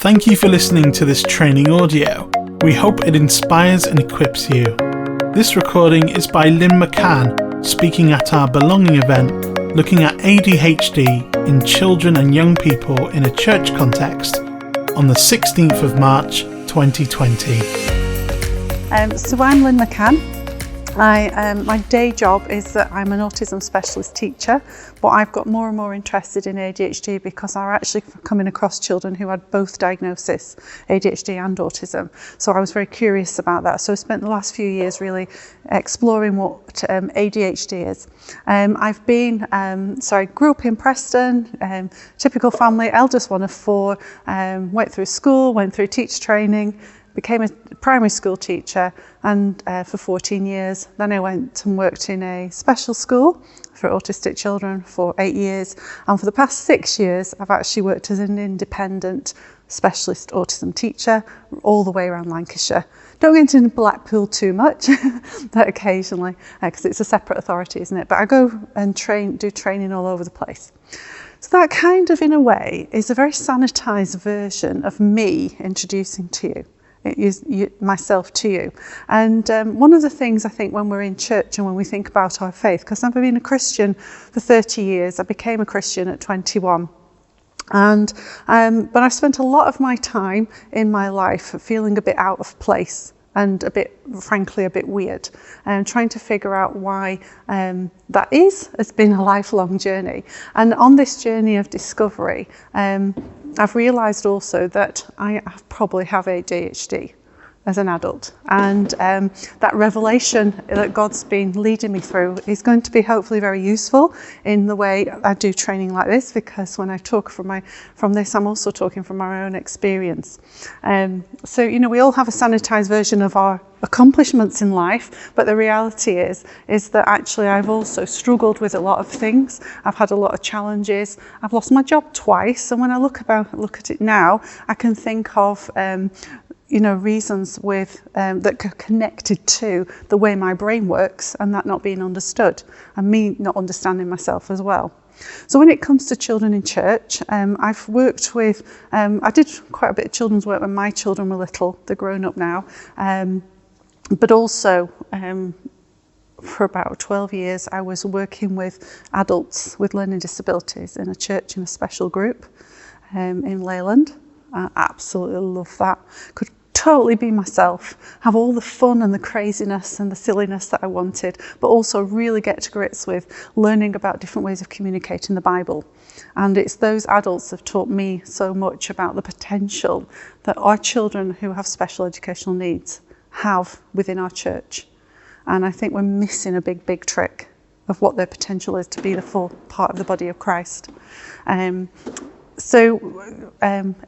Thank you for listening to this training audio. We hope it inspires and equips you. This recording is by Lynn McCann, speaking at our Belonging event, looking at ADHD in children and young people in a church context on the 16th of March 2020. So I'm Lynn McCann. My day job is that I'm an autism specialist teacher, but I've got more and more interested in ADHD because I'm actually coming across children who had both diagnoses, ADHD and autism. So I was very curious about that. So I spent the last few years really exploring what ADHD is. I grew up in Preston, typical family, eldest one of four, went through school, went through teacher training, became a primary school teacher and for 14 years. Then I went and worked in a special school for autistic children for 8 years. And for the past 6 years, I've actually worked as an independent specialist autism teacher all the way around Lancashire. Don't get into Blackpool too much, but occasionally, because it's a separate authority, isn't it? But I go and do training all over the place. So that kind of, in a way, is a very sanitised version of me introducing to you. Myself to you. And one of the things I think when we're in church and when we think about our faith, because I've been a Christian for 30 years, I became a Christian at 21. But I spent a lot of my time in my life feeling a bit out of place and frankly a bit weird, and trying to figure out why that is. It's been a lifelong journey. And on this journey of discovery, I've realised also that I probably have ADHD as an adult, and that revelation that God's been leading me through is going to be hopefully very useful in the way I do training like this, because when I talk from this, I'm also talking from my own experience. So we all have a sanitized version of our accomplishments in life, but the reality is that actually I've also struggled with a lot of things. I've had a lot of challenges. I've lost my job twice, and when I look at it now, I can think of reasons that are connected to the way my brain works, and that not being understood, and me not understanding myself as well. So when it comes to children in church, I've worked with, I did quite a bit of children's work when my children were little. They're grown up now, but also for about 12 years I was working with adults with learning disabilities in a church in a special group in Leyland. I absolutely love that. Could totally be myself, have all the fun and the craziness and the silliness that I wanted, but also really get to grips with learning about different ways of communicating the Bible. And it's those adults that have taught me so much about the potential that our children who have special educational needs have within our church. And I think we're missing a big trick of what their potential is to be the full part of the body of Christ. So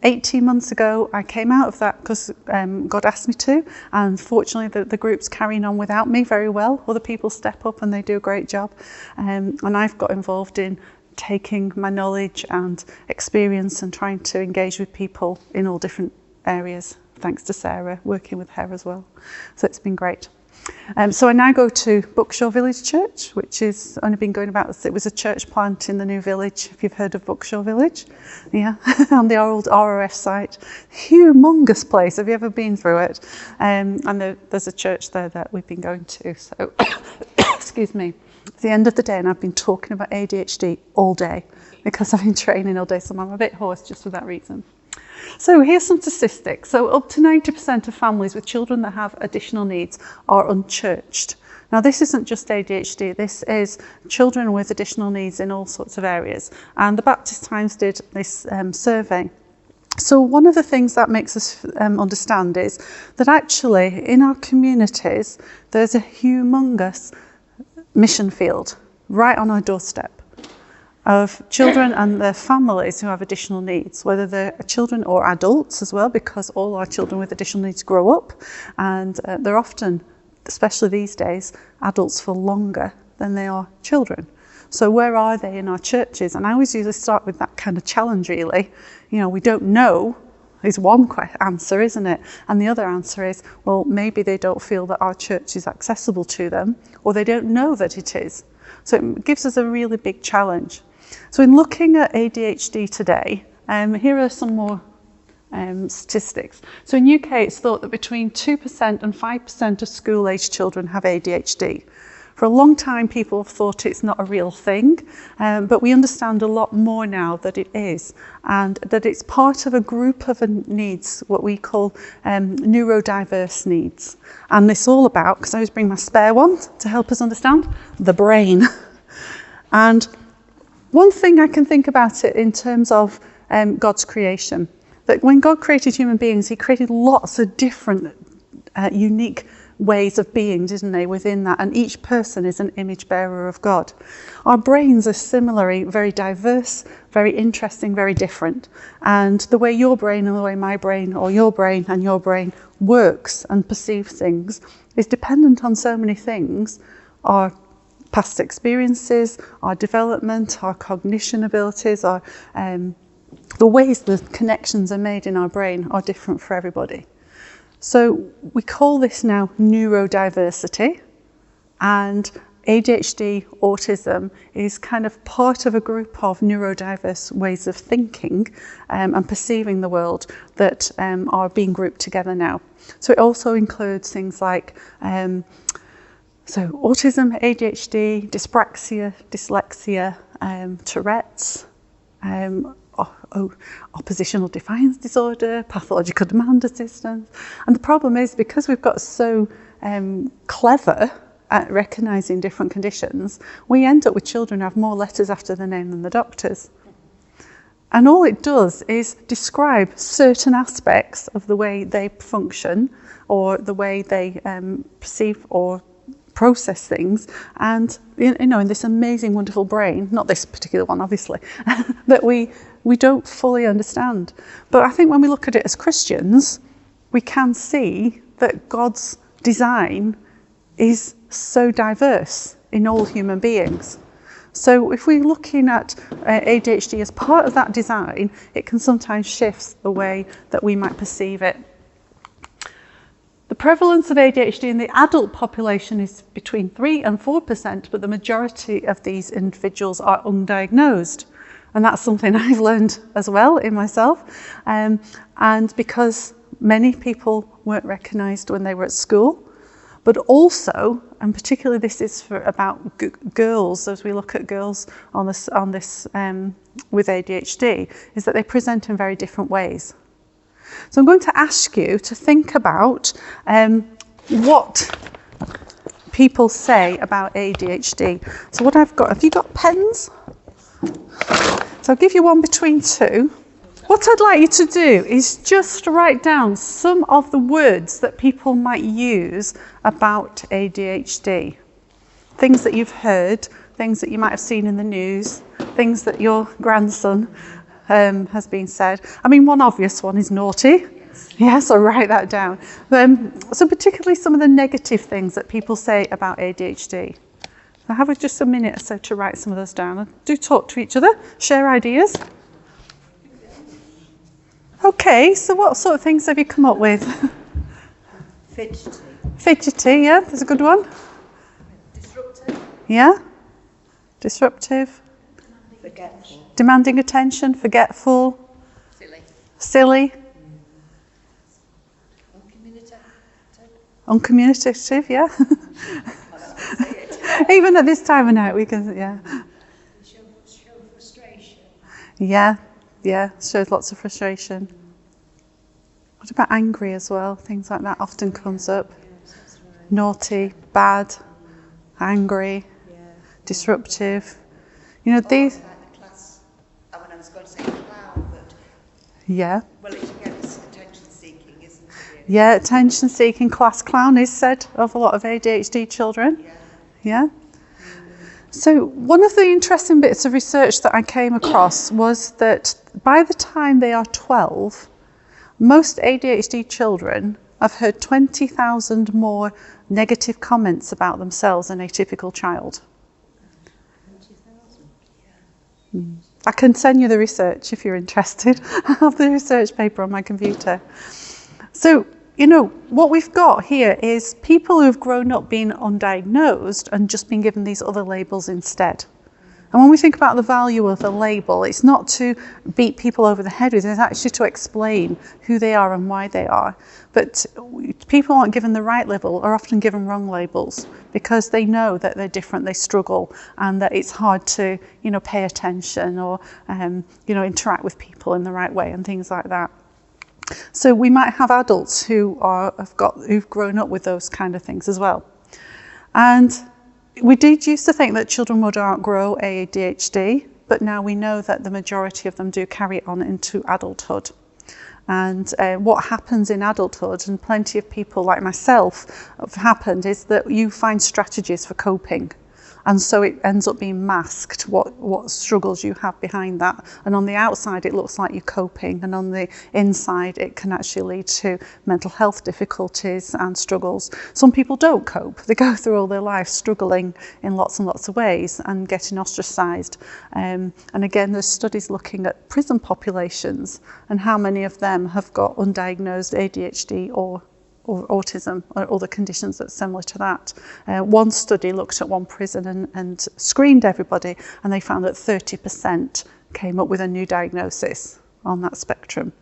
18 months ago, I came out of that because God asked me to, and fortunately the group's carrying on without me very well. Other people step up and they do a great job, and I've got involved in taking my knowledge and experience and trying to engage with people in all different areas, thanks to Sarah, working with her as well. So it's been great. So I now go to Buckshaw Village Church, which has only been going about, it was a church plant in the new village, if you've heard of Buckshaw Village. Yeah, on the old RRF site. Humongous place, have you ever been through it? And there's a church there that we've been going to, so, excuse me. It's the end of the day and I've been talking about ADHD all day because I've been training all day, so I'm a bit hoarse just for that reason. So here's some statistics. So up to 90% of families with children that have additional needs are unchurched. Now this isn't just ADHD, this is children with additional needs in all sorts of areas. And the Baptist Times did this survey. So one of the things that makes us understand is that actually in our communities, there's a humongous mission field right on our doorstep of children and their families who have additional needs, whether they're children or adults as well, because all our children with additional needs grow up, and they're often, especially these days, adults for longer than they are children. So where are they in our churches? And I always usually start with that kind of challenge, really. We don't know is one answer, isn't it? And the other answer is, well, maybe they don't feel that our church is accessible to them, or they don't know that it is. So it gives us a really big challenge. So in looking at ADHD today, here are some more statistics. So in UK, it's thought that between 2% and 5% of school-aged children have ADHD. For a long time, people have thought it's not a real thing, but we understand a lot more now that it is, and that it's part of a group of needs, what we call neurodiverse needs. And it's all about, because I always bring my spare one to help us understand, the brain. And one thing I can think about it in terms of God's creation, that when God created human beings, he created lots of different unique ways of being, didn't they, within that, and each person is an image bearer of God. Our brains are similarly very diverse, very interesting, very different, and the way your brain and the way my brain, or your brain and your brain, works and perceives things is dependent on so many things: our past experiences, our development, our cognition abilities, our the ways the connections are made in our brain are different for everybody. So we call this now neurodiversity, and ADHD, autism, is kind of part of a group of neurodiverse ways of thinking and perceiving the world that are being grouped together now. So it also includes things like autism, ADHD, dyspraxia, dyslexia, Tourette's, oppositional defiance disorder, pathological demand assistance. And the problem is, because we've got so clever at recognising different conditions, we end up with children who have more letters after their name than the doctors. And all it does is describe certain aspects of the way they function, or the way they perceive or process things, and in this amazing, wonderful brain, not this particular one obviously, that we don't fully understand. But I think when we look at it as Christians, we can see that God's design is so diverse in all human beings. So if we're looking at ADHD as part of that design, it can sometimes shift the way that we might perceive it. The prevalence of ADHD in the adult population is between 3 and 4%, but the majority of these individuals are undiagnosed. And that's something I've learned as well in myself. And because many people weren't recognised when they were at school, but also, and particularly this is for about girls, as we look at girls on this with ADHD, is that they present in very different ways. So I'm going to ask you to think about what people say about ADHD. So what I've got, have you got pens? So I'll give you one between two. What I'd like you to do is just write down some of the words that people might use about ADHD. Things that you've heard, things that you might have seen in the news, things that your grandson has been said. I mean, one obvious one is naughty. Yes, I'll write that down. So particularly some of the negative things that people say about ADHD. Now have just a minute or so to write some of those down. And do talk to each other, share ideas. Okay, so what sort of things have you come up with? Fidgety. Fidgety, yeah, that's a good one. Disruptive. Yeah. Disruptive. Forgetful. Demanding attention, forgetful. Silly. Uncommunicative, yeah. Even at this time of night, we can, yeah. Show frustration. Yeah, shows lots of frustration. What about angry as well? Things like that often comes up. Yes, that's right. Naughty, bad, angry, disruptive. You know, these... Like the class, when I was going to say clown, but... Yeah. Well, it's attention-seeking, isn't it? Yeah, attention-seeking class clown is said of a lot of ADHD children. Yeah. So one of the interesting bits of research that I came across was that by the time they are 12, most ADHD children have heard 20,000 more negative comments about themselves than a typical child. 20,000? I can send you the research if you're interested. I have the research paper on my computer. So, you know, what we've got here is people who have grown up being undiagnosed and just been given these other labels instead. And when we think about the value of the label, it's not to beat people over the head with it, it's actually to explain who they are and why they are. But people aren't given the right label, are often given wrong labels because they know that they're different, they struggle, and that it's hard to, pay attention or, interact with people in the right way and things like that. So we might have adults who've grown up with those kind of things as well. And we did used to think that children would outgrow ADHD, but now we know that the majority of them do carry it on into adulthood. And what happens in adulthood, and plenty of people like myself have happened, is that you find strategies for coping. And so it ends up being masked, what struggles you have behind that. And on the outside, it looks like you're coping. And on the inside, it can actually lead to mental health difficulties and struggles. Some people don't cope. They go through all their life struggling in lots and lots of ways and getting ostracised. And again, there's studies looking at prison populations and how many of them have got undiagnosed ADHD or autism or other conditions that's similar to that. One study looked at one prison and screened everybody, and they found that 30% came up with a new diagnosis on that spectrum.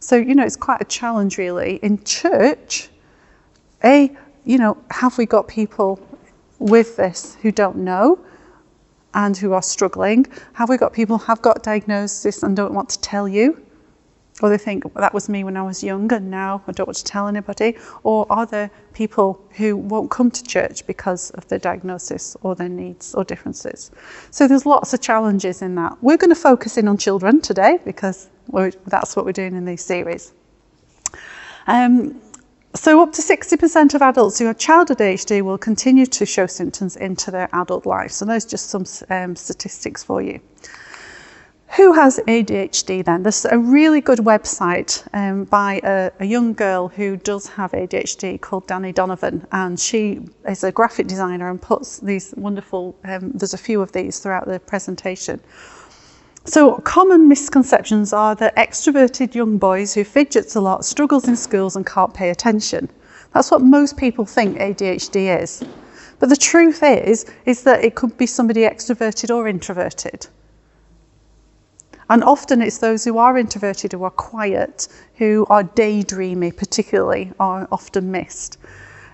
So, it's quite a challenge really. In church, have we got people with this who don't know and who are struggling? Have we got people who have got diagnosis and don't want to tell you? Or they think, well, that was me when I was young and now I don't want to tell anybody? Or are there people who won't come to church because of their diagnosis or their needs or differences? So there's lots of challenges in that. We're going to focus in on children today because that's what we're doing in these series. So up to 60% of adults who have childhood ADHD will continue to show symptoms into their adult life. So those are just some statistics for you. Who has ADHD then? There's a really good website by a young girl who does have ADHD called Danny Donovan, and she is a graphic designer and puts these wonderful, there's a few of these throughout the presentation. So common misconceptions are that extroverted young boys who fidgets a lot, struggles in schools and can't pay attention. That's what most people think ADHD is. But the truth is that it could be somebody extroverted or introverted. And often it's those who are introverted, who are quiet, who are daydreamy particularly, are often missed.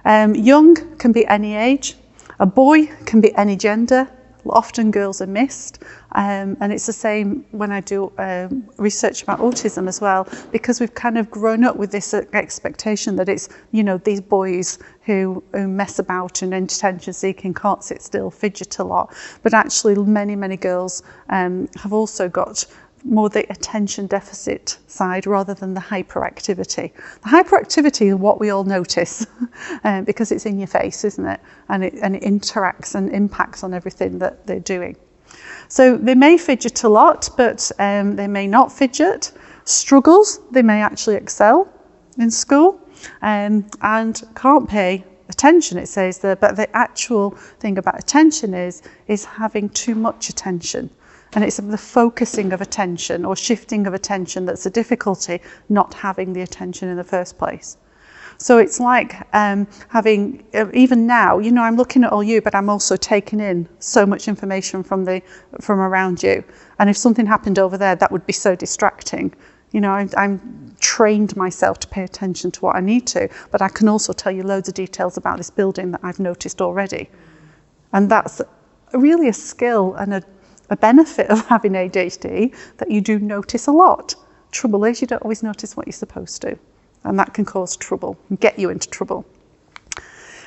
Young can be any age. A boy can be any gender. Often girls are missed. And it's the same when I do research about autism as well, because we've kind of grown up with this expectation that it's, these boys who mess about and attention seeking, can't sit still, fidget a lot. But actually many, many girls have also got more the attention deficit side rather than the hyperactivity. The hyperactivity is what we all notice because it's in your face, isn't it? And it interacts and impacts on everything that they're doing. So they may fidget a lot, but they may not fidget. Struggles, they may actually excel in school and can't pay attention, it says there, but the actual thing about attention is having too much attention. And it's the focusing of attention or shifting of attention that's a difficulty, not having the attention in the first place. So it's like having, even now, I'm looking at all you, but I'm also taking in so much information from around you. And if something happened over there, that would be so distracting. I'm trained myself to pay attention to what I need to, but I can also tell you loads of details about this building that I've noticed already. And that's really a skill and a benefit of having ADHD, that you do notice a lot. Trouble is you don't always notice what you're supposed to, and that can cause trouble and get you into trouble.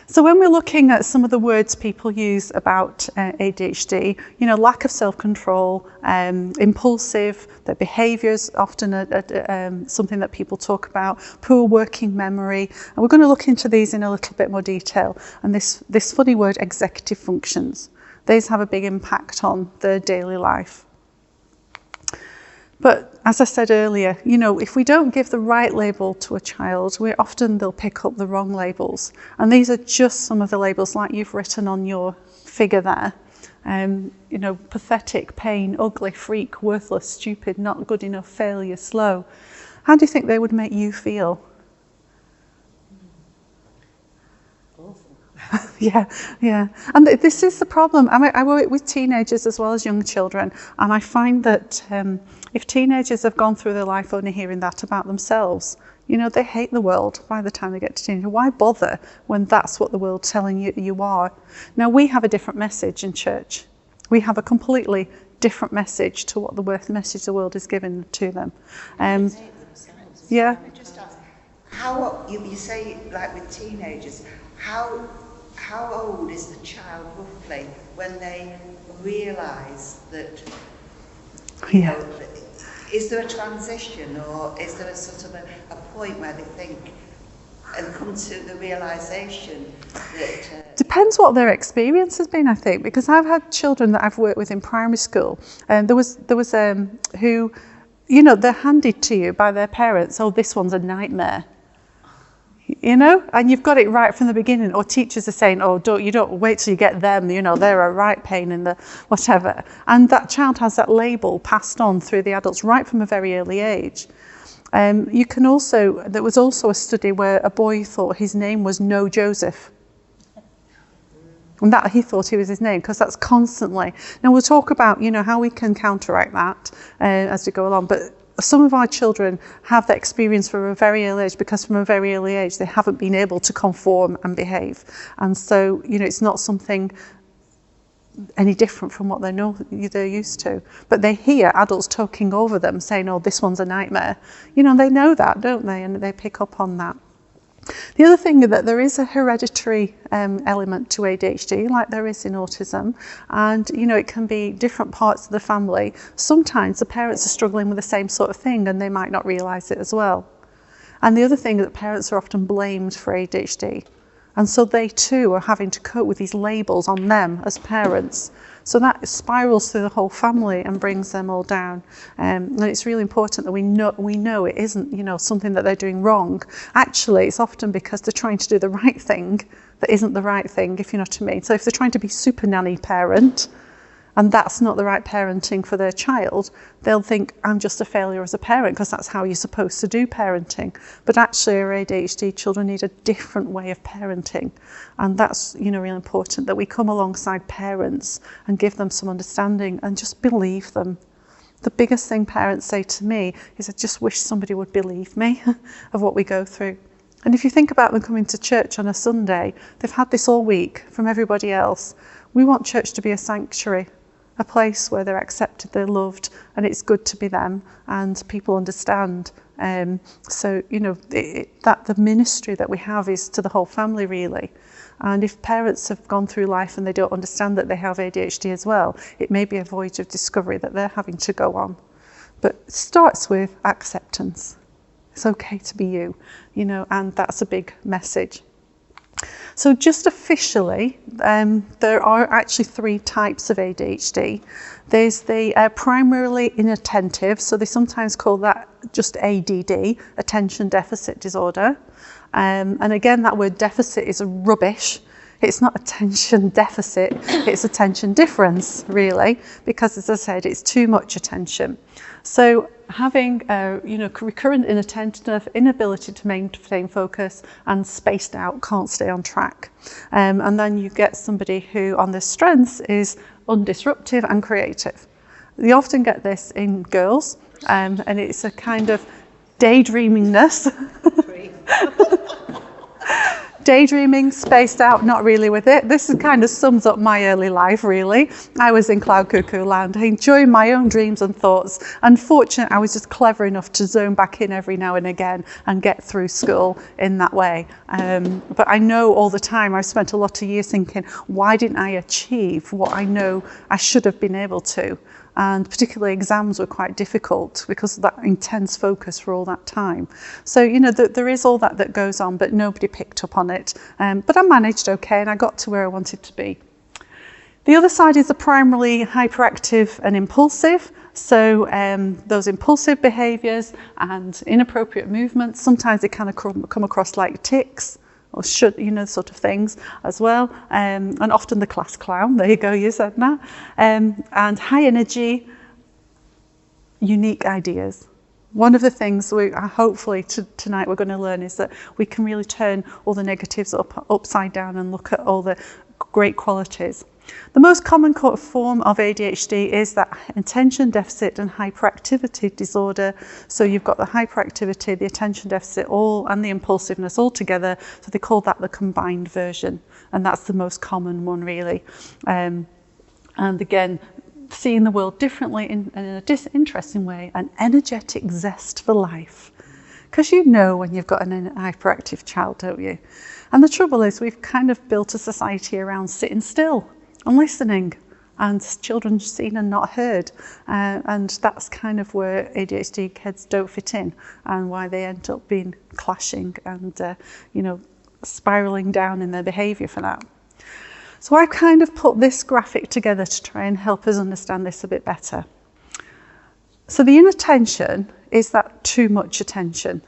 So when we're looking at some of the words people use about ADHD, lack of self-control, impulsive, their behaviours often are something that people talk about, poor working memory, and we're going to look into these in a little bit more detail. And this funny word, executive functions. These have a big impact on their daily life. But as I said earlier, if we don't give the right label to a child, they'll pick up the wrong labels. And these are just some of the labels like you've written on your figure there. Pathetic, pain, ugly, freak, worthless, stupid, not good enough, failure, slow. How do you think they would make you feel? Awful. Yeah. And this is the problem. I work with teenagers as well as young children, and I find that if teenagers have gone through their life only hearing that about themselves, you know, they hate the world by the time they get to teenager. Why bother when that's what the world's telling you you are? Now, we have a different message in church. We have a completely different message to what the message the world is giving to them. Yeah. Can I just ask, how you say like with teenagers, how old is the child roughly when they realise that, you know, is there a transition, or is there a sort of a point where they think and come to the realisation that... Depends what their experience has been, I think, because I've had children that I've worked with in primary school, and there was who, you know, they're handed to you by their parents, oh, this one's a nightmare. You know, and you've got it right from the beginning, or teachers are saying, oh, you don't wait till you get them, you know, they're a right pain in the whatever. And that child has that label passed on through the adults right from a very early age. You can also, there was also a study where a boy thought his name was No Joseph. And that he thought he was his name, because that's constantly. Now we'll talk about, you know, how we can counteract that as we go along, but some of our children have that experience from a very early age, because from a very early age they haven't been able to conform and behave, and so, you know, it's not something any different from what they're used to, but they hear adults talking over them saying, oh, this one's a nightmare, you know, they know that, don't they, and they pick up on that. The other thing is that there is a hereditary element to ADHD, like there is in autism, and you know, it can be different parts of the family. Sometimes the parents are struggling with the same sort of thing and they might not realise it as well. And the other thing is that parents are often blamed for ADHD, and so they too are having to cope with these labels on them as parents. So that spirals through the whole family and brings them all down. And it's really important that we know it isn't, you know, something that they're doing wrong. Actually, it's often because they're trying to do the right thing that isn't the right thing, if you know what I mean. So if they're trying to be super nanny parent, and that's not the right parenting for their child, they'll think, I'm just a failure as a parent, because that's how you're supposed to do parenting. But actually, our ADHD children need a different way of parenting. And that's, you know, really important, that we come alongside parents and give them some understanding and just believe them. The biggest thing parents say to me is, I just wish somebody would believe me of what we go through. And if you think about them coming to church on a Sunday, they've had this all week from everybody else. We want church to be a sanctuary, a place where they're accepted, they're loved, and it's good to be them, and people understand. So, you know, that the ministry that we have is to the whole family, really. And if parents have gone through life and they don't understand that they have ADHD as well, it may be a voyage of discovery that they're having to go on. But it starts with acceptance. It's okay to be you, you know, and that's a big message. So just officially, there are actually 3 types of ADHD. There's the primarily inattentive, so they sometimes call that just ADD, attention deficit disorder. And again, that word deficit is rubbish. It's not attention deficit, it's attention difference, really, because as I said, it's too much attention. So having you know, recurrent inattentiveness, inability to maintain focus, and spaced out, can't stay on track. And then you get somebody who on their strengths is undisruptive and creative. You often get this in girls, and it's a kind of daydreamingness. Daydreaming, spaced out, not really with it. This kind of sums up my early life, really. I was in cloud cuckoo land, enjoying my own dreams and thoughts. Unfortunately, I was just clever enough to zone back in every now and again and get through school in that way. But I know all the time, I've spent a lot of years thinking, why didn't I achieve what I know I should have been able to? And particularly exams were quite difficult because of that intense focus for all that time. So, you know, there is all that goes on, but nobody picked up on it. But I managed okay, and I got to where I wanted to be. The other side is the primarily hyperactive and impulsive. So those impulsive behaviours and inappropriate movements, sometimes they kind of come across like tics, or should, you know, sort of things as well. And often the class clown, there you go, you said that. And high energy, unique ideas. One of the things we hopefully tonight we're going to learn is that we can really turn all the negatives upside down and look at all the great qualities. The most common form of ADHD is that attention deficit and hyperactivity disorder. So you've got the hyperactivity, the attention deficit, and the impulsiveness all together. So they call that the combined version, and that's the most common one, really. And again, seeing the world differently in an interesting way, an energetic zest for life. Because you know when you've got an hyperactive child, don't you? And the trouble is we've kind of built a society around sitting still and listening, and children seen and not heard. And that's kind of where ADHD kids don't fit in, and why they end up being clashing and, spiraling down in their behaviour for that. So I've kind of put this graphic together to try and help us understand this a bit better. So the inattention is that too much attention,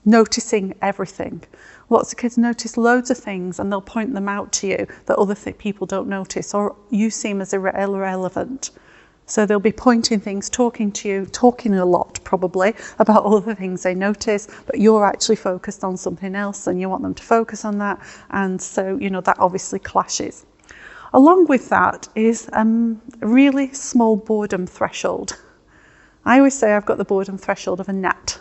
noticing everything. Lots of kids notice loads of things and they'll point them out to you that other people don't notice, or you seem as irrelevant. So they'll be pointing things, talking to you, talking a lot probably about all the things they notice, but you're actually focused on something else and you want them to focus on that. And so, that obviously clashes. Along with that is a really small boredom threshold. I always say I've got the boredom threshold of a gnat.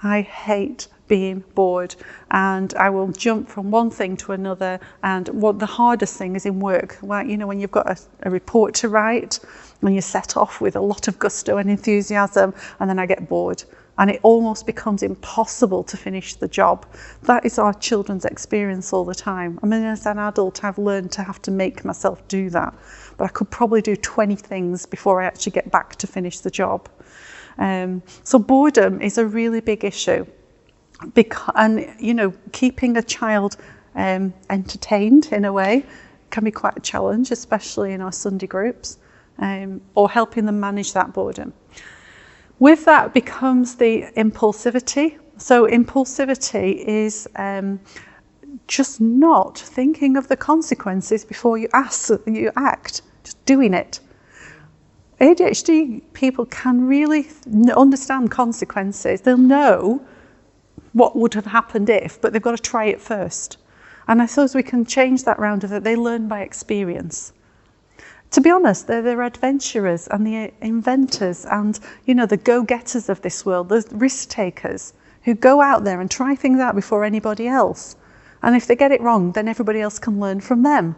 I hate being bored, and I will jump from one thing to another. And what the hardest thing is in work, when you've got a report to write, and you set off with a lot of gusto and enthusiasm, and then I get bored, and it almost becomes impossible to finish the job. That is our children's experience all the time. I mean, as an adult, I've learned to have to make myself do that, but I could probably do 20 things before I actually get back to finish the job. So boredom is a really big issue. And keeping a child entertained in a way can be quite a challenge, especially in our Sunday groups, or helping them manage that boredom. With that becomes the impulsivity. So impulsivity is just not thinking of the consequences before you act, just doing it. ADHD people can really understand consequences. They'll know what would have happened if, but they've got to try it first. And I suppose we can change that round of that. They learn by experience. To be honest, they're adventurers and the inventors and, the go-getters of this world, the risk takers who go out there and try things out before anybody else. And if they get it wrong, then everybody else can learn from them.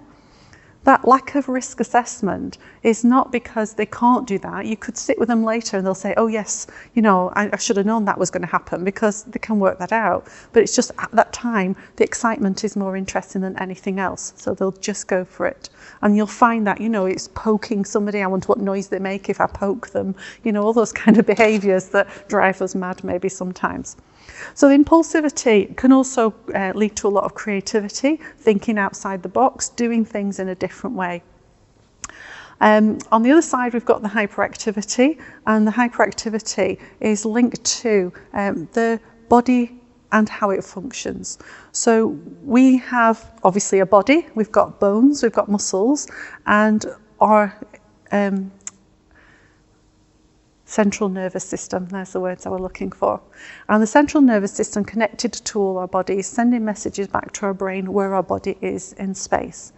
That lack of risk assessment is not because they can't do that. You could sit with them later and they'll say, oh yes, I should have known that was going to happen, because they can work that out. But it's just at that time, the excitement is more interesting than anything else. So they'll just go for it. And you'll find that, it's poking somebody. I wonder what noise they make if I poke them. All those kind of behaviours that drive us mad maybe sometimes. So the impulsivity can also lead to a lot of creativity, thinking outside the box, doing things in a different way. On the other side, we've got the hyperactivity, and the hyperactivity is linked to the body and how it functions. So we have obviously a body, we've got bones, we've got muscles, and our central nervous system, there's the words I was looking for. And the central nervous system connected to all our bodies, sending messages back to our brain where our body is in space.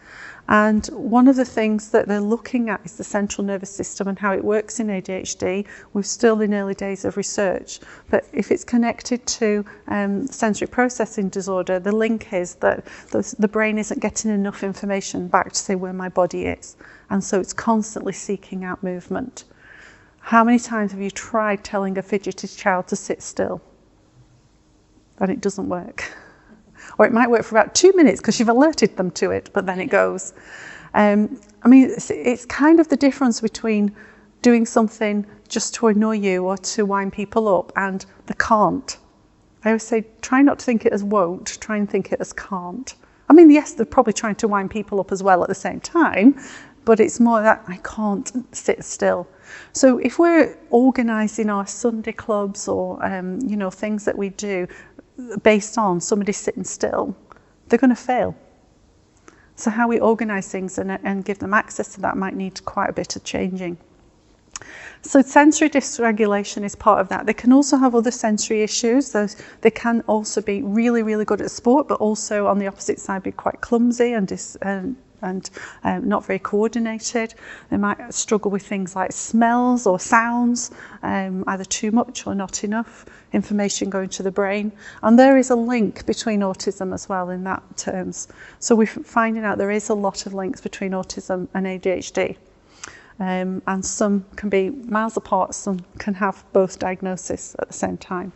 And one of the things that they're looking at is the central nervous system and how it works in ADHD. We're still in early days of research, but if it's connected to sensory processing disorder, the link is that the brain isn't getting enough information back to say where my body is. And so it's constantly seeking out movement. How many times have you tried telling a fidgety child to sit still? And it doesn't work. Or it might work for about 2 minutes because you've alerted them to it, but then it goes. It's kind of the difference between doing something just to annoy you or to wind people up and the can't. I always say, try not to think it as won't, try and think it as can't. Yes, they're probably trying to wind people up as well at the same time, but it's more that I can't sit still. So if we're organising our Sunday clubs or things that we do based on somebody sitting still, they're going to fail. So how we organise things and give them access to that might need quite a bit of changing. So sensory dysregulation is part of that. They can also have other sensory issues. They can also be really, really good at sport, but also on the opposite side be quite clumsy and not very coordinated. They might struggle with things like smells or sounds, either too much or not enough information going to the brain. And there is a link between autism as well in that terms. So we're finding out there is a lot of links between autism and ADHD. And some can be miles apart, some can have both diagnoses at the same time.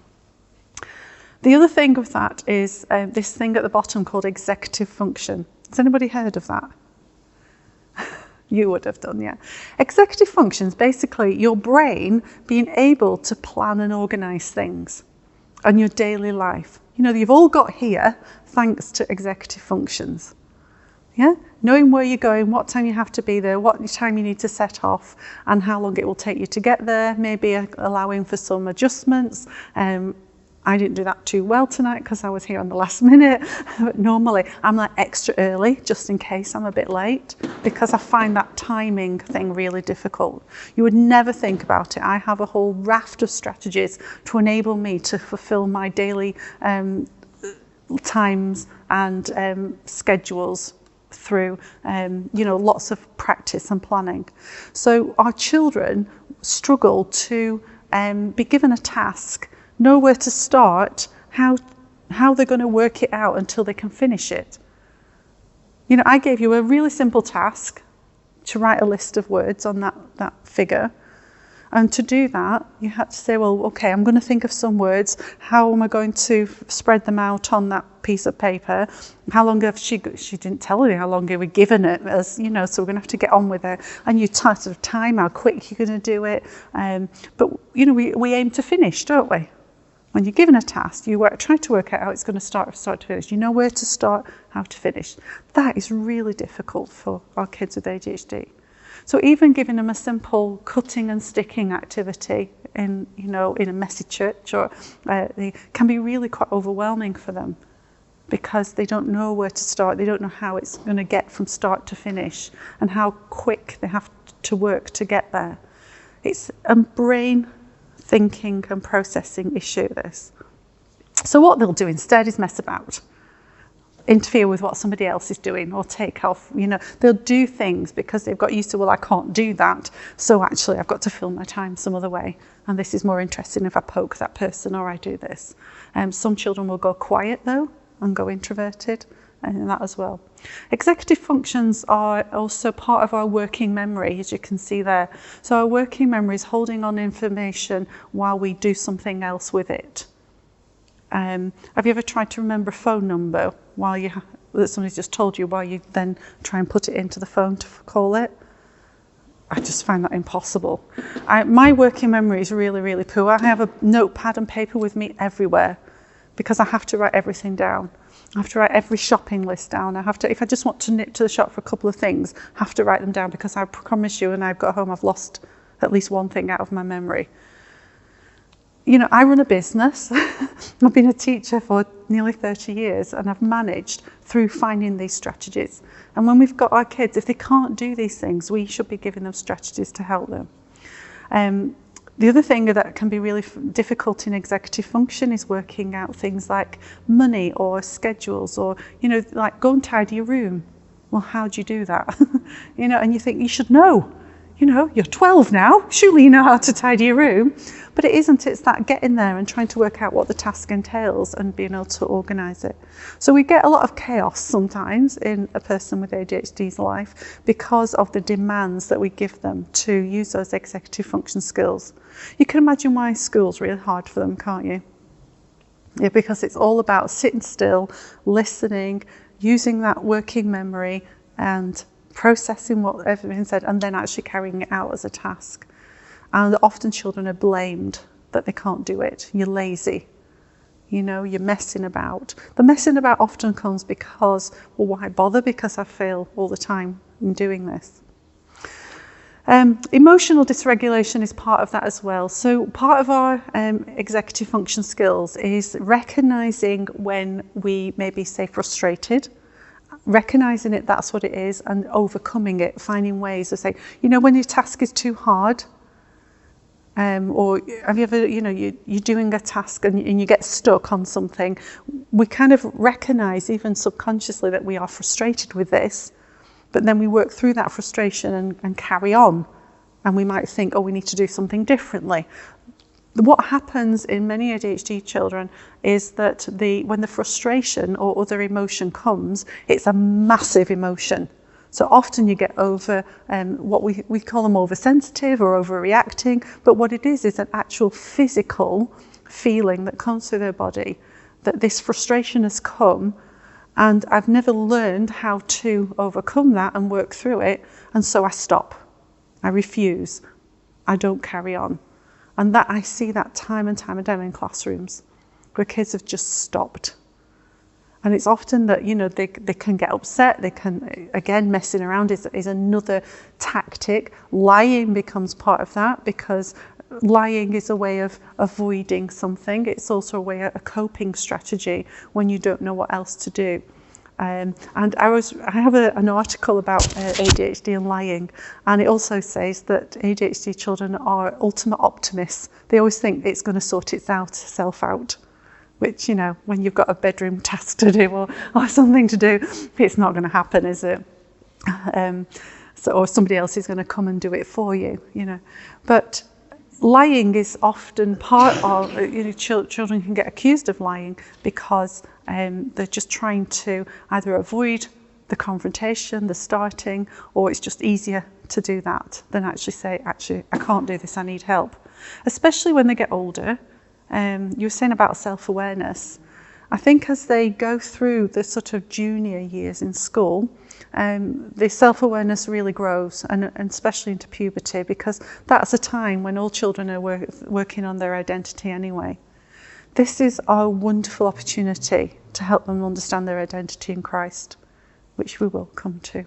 The other thing with that is this thing at the bottom called executive function. Has anybody heard of that? You would have done, yeah. Executive function is basically your brain being able to plan and organise things and your daily life. You know, you've all got here thanks to executive functions. Yeah, knowing where you're going, what time you have to be there, what time you need to set off, and how long it will take you to get there, maybe allowing for some adjustments. I didn't do that too well tonight because I was here on the last minute. But normally I'm like extra early just in case I'm a bit late, because I find that timing thing really difficult. You would never think about it. I have a whole raft of strategies to enable me to fulfill my daily times and schedules through lots of practice and planning. So our children struggle to be given a task, know where to start, how they're going to work it out until they can finish it. You know, I gave you a really simple task to write a list of words on that figure. And to do that, you had to say, well, okay, I'm going to think of some words. How am I going to spread them out on that piece of paper? How long have she didn't tell me how long we were given it, as you know, so we're going to have to get on with it. And you sort of time how quick you're going to do it. But, you know, we aim to finish, don't we? When you're given a task, you try to work out how it's going to start to finish. You know where to start, how to finish. That is really difficult for our kids with ADHD. So even giving them a simple cutting and sticking activity in a messy church, or they can be really quite overwhelming for them, because they don't know where to start. They don't know how it's going to get from start to finish and how quick they have to work to get there. It's a brain thinking and processing issue, this. So what they'll do instead is mess about, interfere with what somebody else is doing, or take off. You know, they'll do things because they've got used to, well, I can't do that, so actually I've got to fill my time some other way, and this is more interesting if I poke that person or I do this. Some children will go quiet though and go introverted, and that as well. Executive functions are also part of our working memory, as you can see there. So our working memory is holding on information while we do something else with it. Have you ever tried to remember a phone number that somebody's just told you, while you then try and put it into the phone to call it? I just find that impossible. My working memory is really, really poor. I have a notepad and paper with me everywhere because I have to write everything down. I have to write every shopping list down. If I just want to nip to the shop for a couple of things, I have to write them down, because I promise you, when I've got home, I've lost at least one thing out of my memory. You know, I run a business. I've been a teacher for nearly 30 years, and I've managed through finding these strategies. And when we've got our kids, if they can't do these things, we should be giving them strategies to help them. The other thing that can be really difficult in executive function is working out things like money or schedules, or, you know, like go and tidy your room. Well, how do you do that? You know, and you think you should know. You know, you're 12 now, surely you know how to tidy your room. But it isn't. It's that getting there and trying to work out what the task entails and being able to organise it. So we get a lot of chaos sometimes in a person with ADHD's life because of the demands that we give them to use those executive function skills. You can imagine why school's really hard for them, can't you? Yeah, because it's all about sitting still, listening, using that working memory and processing what everyone said, and then actually carrying it out as a task. And often children are blamed that they can't do it. You're lazy. You know, you're messing about. The messing about often comes because, well, why bother? Because I fail all the time in doing this. Emotional dysregulation is part of that as well. So part of our executive function skills is recognising when we maybe say frustrated, recognising it, that's what it is, and overcoming it, finding ways of saying, you know, when your task is too hard, Or have you ever, you're doing a task and you get stuck on something. We kind of recognise, even subconsciously, that we are frustrated with this, but then we work through that frustration and carry on. And we might think, oh, we need to do something differently. What happens in many ADHD children is that when the frustration or other emotion comes, it's a massive emotion. So often you get over what we call them oversensitive or overreacting, but what it is an actual physical feeling that comes through their body, that this frustration has come, and I've never learned how to overcome that and work through it, and so I stop. I refuse. I don't carry on. And that I see that time and time again in classrooms where kids have just stopped. And it's often that, they can get upset. They can, again, messing around is another tactic. Lying becomes part of that, because lying is a way of avoiding something. It's also a coping strategy when you don't know what else to do. And I have an article about ADHD and lying, and it also says that ADHD children are ultimate optimists. They always think it's going to sort itself out, which, when you've got a bedroom task to do or something to do, it's not going to happen, is it? Or somebody else is going to come and do it for you, But lying is often part of, children can get accused of lying because they're just trying to either avoid the confrontation, the starting, or it's just easier to do that than actually say, I can't do this, I need help. Especially when they get older. You were saying about self-awareness. I think as they go through the sort of junior years in school, the self-awareness really grows, and especially into puberty, because that's a time when all children are working on their identity anyway. This is our wonderful opportunity to help them understand their identity in Christ, which we will come to.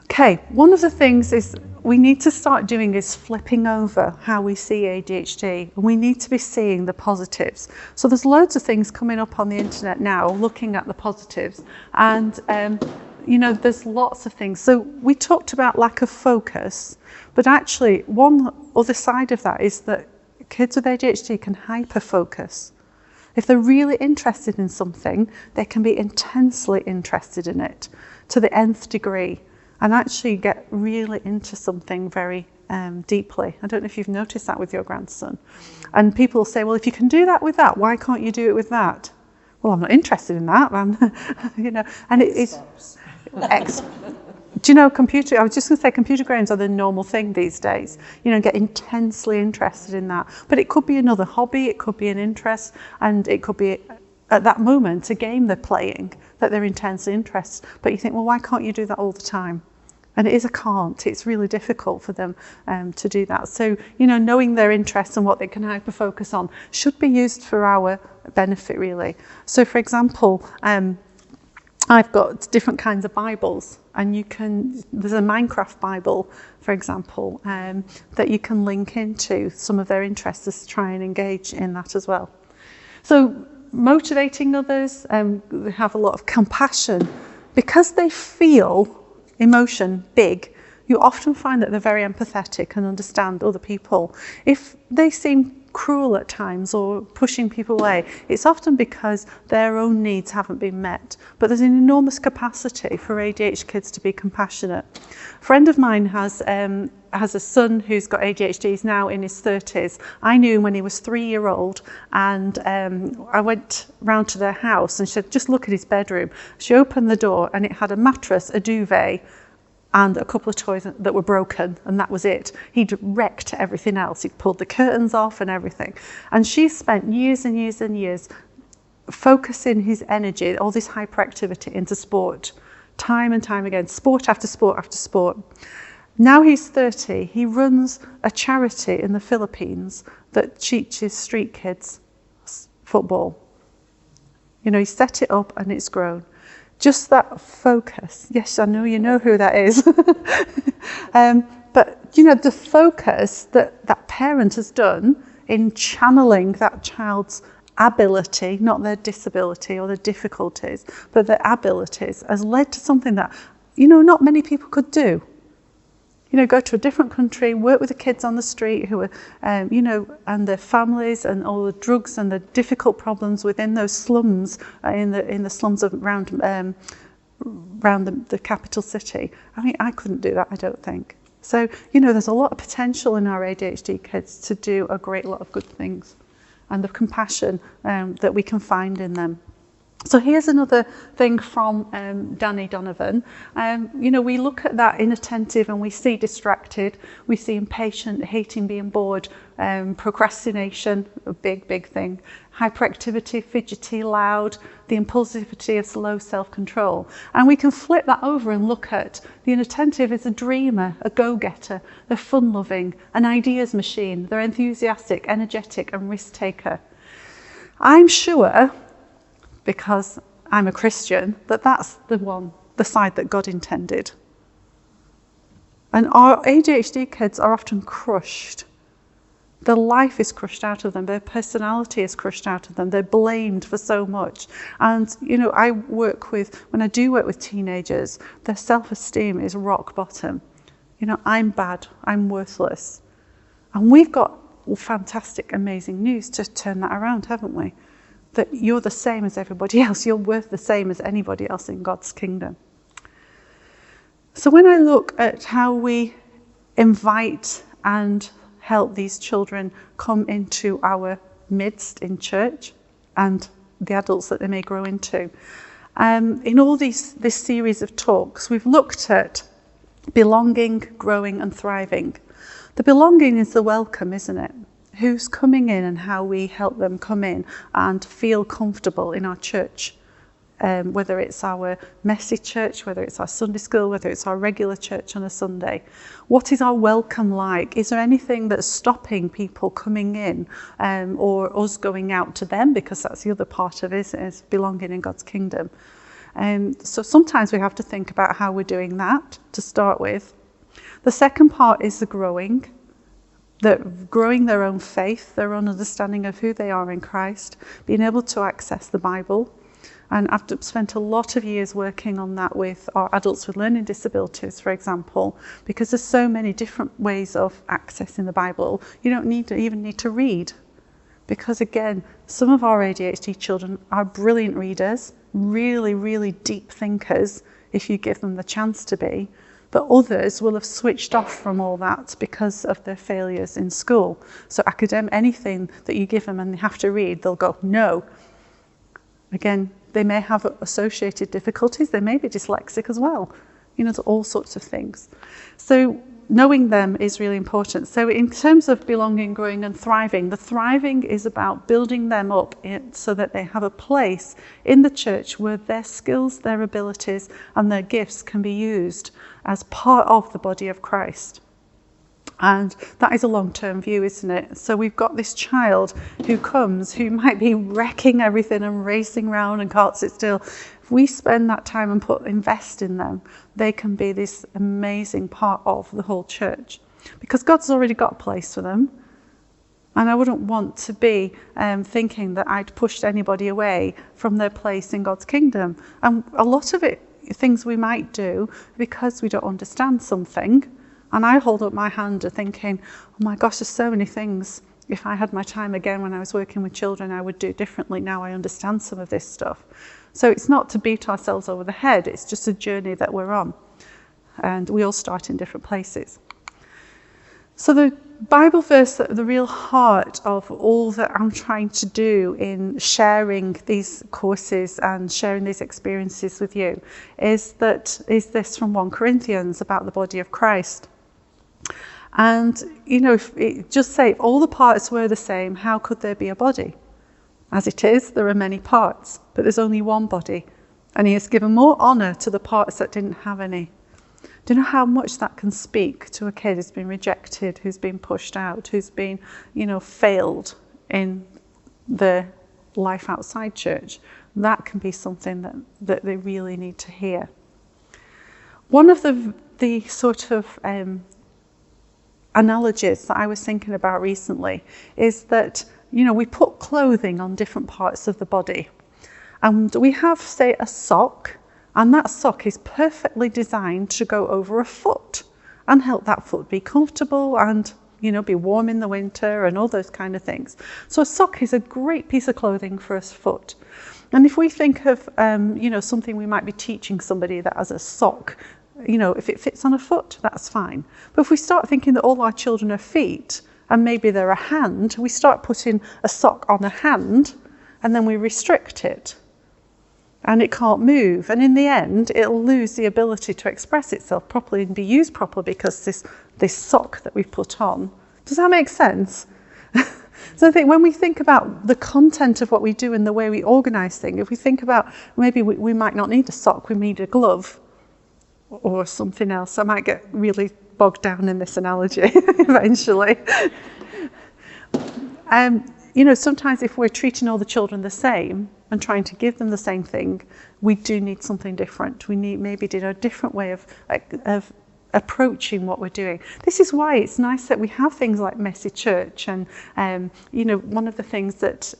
Okay, one of the things is we need to start doing is flipping over how we see ADHD, and we need to be seeing the positives. So there's loads of things coming up on the internet now looking at the positives, and there's lots of things. So we talked about lack of focus, but actually one other side of that is that kids with ADHD can hyper-focus. If they're really interested in something, they can be intensely interested in it to the nth degree, and actually get really into something very deeply. I don't know if you've noticed that with your grandson. And people say, well, if you can do that with that, why can't you do it with that? Well, I'm not interested in that, man. And it is... Do you know, I was just going to say computer games are the normal thing these days. Get intensely interested in that. But it could be another hobby, it could be an interest, and it could be, at that moment, a game they're playing that they're intensely interested. But you think, well, why can't you do that all the time? And it is a can't. It's really difficult for them to do that. So, knowing their interests and what they can hyper-focus on should be used for our benefit, really. So, for example, I've got different kinds of Bibles, and there's a Minecraft Bible, for example, that you can link into some of their interests to try and engage in that as well. So motivating others, they have a lot of compassion. Because they feel emotion big, you often find that they're very empathetic and understand other people. If they seem cruel at times or pushing people away, it's often because their own needs haven't been met. But there's an enormous capacity for ADHD kids to be compassionate. A friend of mine has a son who's got ADHD. He's now in his 30s. I knew him when he was 3-year-old, and I went round to their house and she said, just look at his bedroom. She opened the door and it had a mattress, a duvet, and a couple of toys that were broken, and that was it. He'd wrecked everything else. He'd pulled the curtains off and everything. And she spent years and years and years focusing his energy, all this hyperactivity, into sport, time and time again, sport after sport after sport. Now he's 30, he runs a charity in the Philippines that teaches street kids football. He set it up and it's grown. Just that focus. Yes, I know you know who that is. But, the focus that parent has done in channeling that child's ability, not their disability or their difficulties, but their abilities, has led to something that, not many people could do. Go to a different country, work with the kids on the street who are, and their families, and all the drugs and the difficult problems within those slums, in the slums around the capital city. I mean, I couldn't do that, I don't think. So, there's a lot of potential in our ADHD kids to do a great lot of good things, and the compassion that we can find in them. So here's another thing from Danny Donovan. We look at that inattentive and we see distracted, we see impatient, hating being bored, procrastination, a big thing, hyperactivity, fidgety, loud, the impulsivity of slow self-control. And we can flip that over and look at the inattentive as a dreamer, a go-getter, they're fun-loving, an ideas machine, they're enthusiastic, energetic and risk-taker. I'm sure, because I'm a Christian, that's the side that God intended. And our ADHD kids are often crushed. Their life is crushed out of them. Their personality is crushed out of them. They're blamed for so much. And, when I do work with teenagers, their self-esteem is rock bottom. I'm bad. I'm worthless. And we've got fantastic, amazing news to turn that around, haven't we? That you're the same as everybody else. You're worth the same as anybody else in God's kingdom. So when I look at how we invite and help these children come into our midst in church and the adults that they may grow into, in all this series of talks, we've looked at belonging, growing and thriving. The belonging is the welcome, isn't it? Who's coming in and how we help them come in and feel comfortable in our church, whether it's our messy church, whether it's our Sunday school, whether it's our regular church on a Sunday. What is our welcome like? Is there anything that's stopping people coming in, or us going out to them? Because that's the other part of it, is belonging in God's kingdom. So sometimes we have to think about how we're doing that to start with. The second part is the growing. Growing their own faith, their own understanding of who they are in Christ, being able to access the Bible. And I've spent a lot of years working on that with our adults with learning disabilities, for example, because there's so many different ways of accessing the Bible. You don't even need to read, because again, some of our ADHD children are brilliant readers, really, really deep thinkers, if you give them the chance to be. But others will have switched off from all that because of their failures in school. So anything that you give them and they have to read, they'll go, no. Again, they may have associated difficulties. They may be dyslexic as well. There's all sorts of things. So knowing them is really important. So in terms of belonging, growing and thriving, the thriving is about building them up so that they have a place in the church where their skills, their abilities and their gifts can be used as part of the body of Christ. And that is a long-term view, isn't it? So we've got this child who comes, who might be wrecking everything and racing around and can't sit still. If we spend that time and invest in them, they can be this amazing part of the whole church. Because God's already got a place for them. And I wouldn't want to be thinking that I'd pushed anybody away from their place in God's kingdom. And a lot of it, things we might do because we don't understand something. And I hold up my hand thinking, oh my gosh, there's so many things. If I had my time again when I was working with children, I would do differently. Now I understand some of this stuff. So it's not to beat ourselves over the head. It's just a journey that we're on. And we all start in different places. So the Bible verse, the real heart of all that I'm trying to do in sharing these courses and sharing these experiences with you, is this from 1 Corinthians about the body of Christ. And, if all the parts were the same, how could there be a body? As it is, there are many parts, but there's only one body. And he has given more honour to the parts that didn't have any. Do you know how much that can speak to a kid who's been rejected, who's been pushed out, who's been, failed in their life outside church? That can be something that they really need to hear. One of the sort of analogies that I was thinking about recently is that, we put clothing on different parts of the body. And we have, say, a sock, and that sock is perfectly designed to go over a foot. and help that foot be comfortable and, you know, be warm in the winter and all those kind of things. So a sock is a great piece of clothing for a foot. And if we think of, you know, something we might be teaching somebody that as a sock, you know, if it fits on a foot, that's fine. But if we start thinking that all our children are feet and maybe they're a hand, we start putting a sock on a hand and then we restrict it and it can't move. And in the end, it'll lose the ability to express itself properly and be used properly because this sock that we've put on. Does that make sense? So I think when we think about the content of what we do and the way we organise things, if we think about maybe we might not need a sock, we need a glove or something else. I might get really bogged down in this analogy eventually. You know, sometimes if we're treating all the children the same and trying to give them the same thing, we do need something different. We need maybe a different way of approaching what we're doing. This is why it's nice that we have things like Messy Church, and you know, one of the things that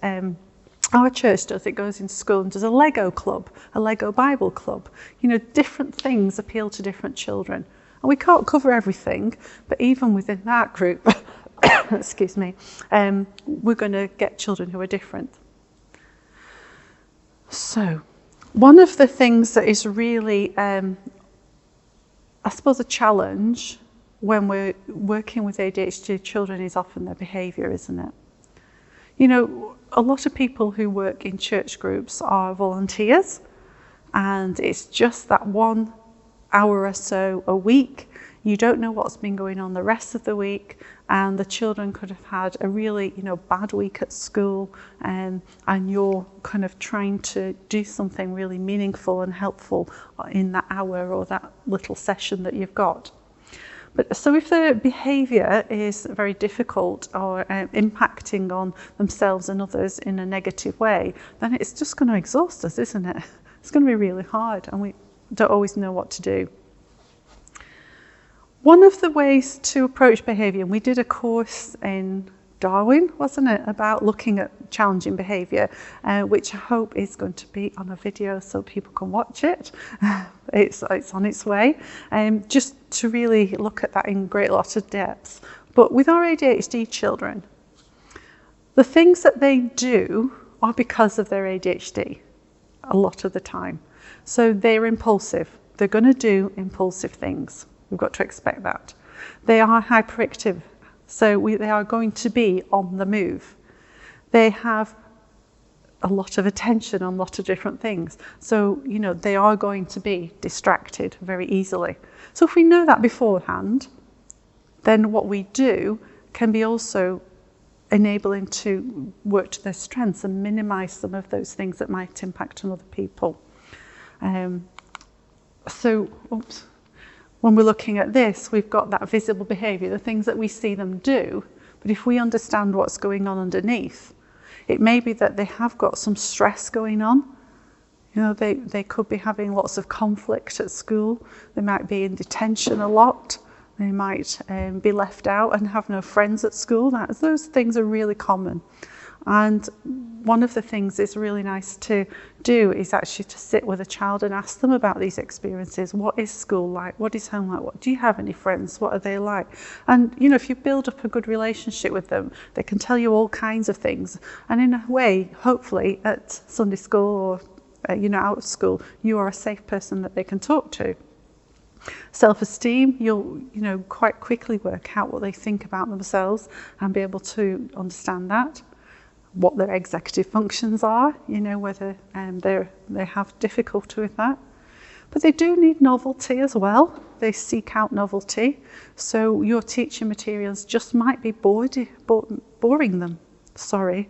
our church does, it goes in school and does a Lego club, a Lego Bible club. You know, different things appeal to different children. And we can't cover everything, but even within that group, excuse me, we're going to get children who are different. So, one of the things that is really, I suppose, a challenge when we're working with ADHD children is often their behaviour, isn't it? You know, a lot of people who work in church groups are volunteers, and it's just that 1 hour or so a week. You don't know what's been going on the rest of the week, and the children could have had a really, you know, bad week at school, and you're kind of trying to do something really meaningful and helpful in that hour or that little session that you've got. But so if the behaviour is very difficult or impacting on themselves and others in a negative way, then it's just going to exhaust us, isn't it? It's going to be really hard, and we don't always know what to do. One of the ways to approach behaviour, and we did a course in Darwin, wasn't it, about looking at challenging behaviour, which I hope is going to be on a video so people can watch it. It's on its way, just to really look at that in great lot of depth. But with our ADHD children, the things that they do are because of their ADHD a lot of the time. So they're impulsive. They're going to do impulsive things. We've got to expect that. They are hyperactive, so they are going to be on the move. They have a lot of attention on a lot of different things. So, you know, they are going to be distracted very easily. So if we know that beforehand, then what we do can be also enabling to work to their strengths and minimise some of those things that might impact on other people. When we're looking at this, we've got that visible behaviour, the things that we see them do, but if we understand what's going on underneath, it may be that they have got some stress going on. You know, they could be having lots of conflict at school, they might be in detention a lot, they might be left out and have no friends at school. Those things are really common. And one of the things that's really nice to do is actually to sit with a child and ask them about these experiences. What is school like? What is home like? What do you have any friends? What are they like? And, you know, if you build up a good relationship with them, they can tell you all kinds of things. And in a way, hopefully, at Sunday school or, you know, out of school, you are a safe person that they can talk to. Self-esteem, you'll, you know, quite quickly work out what they think about themselves and be able to understand that. What their executive functions are, you know, whether they have difficulty with that. But they do need novelty as well. They seek out novelty. So your teaching materials just might be boring them. Sorry.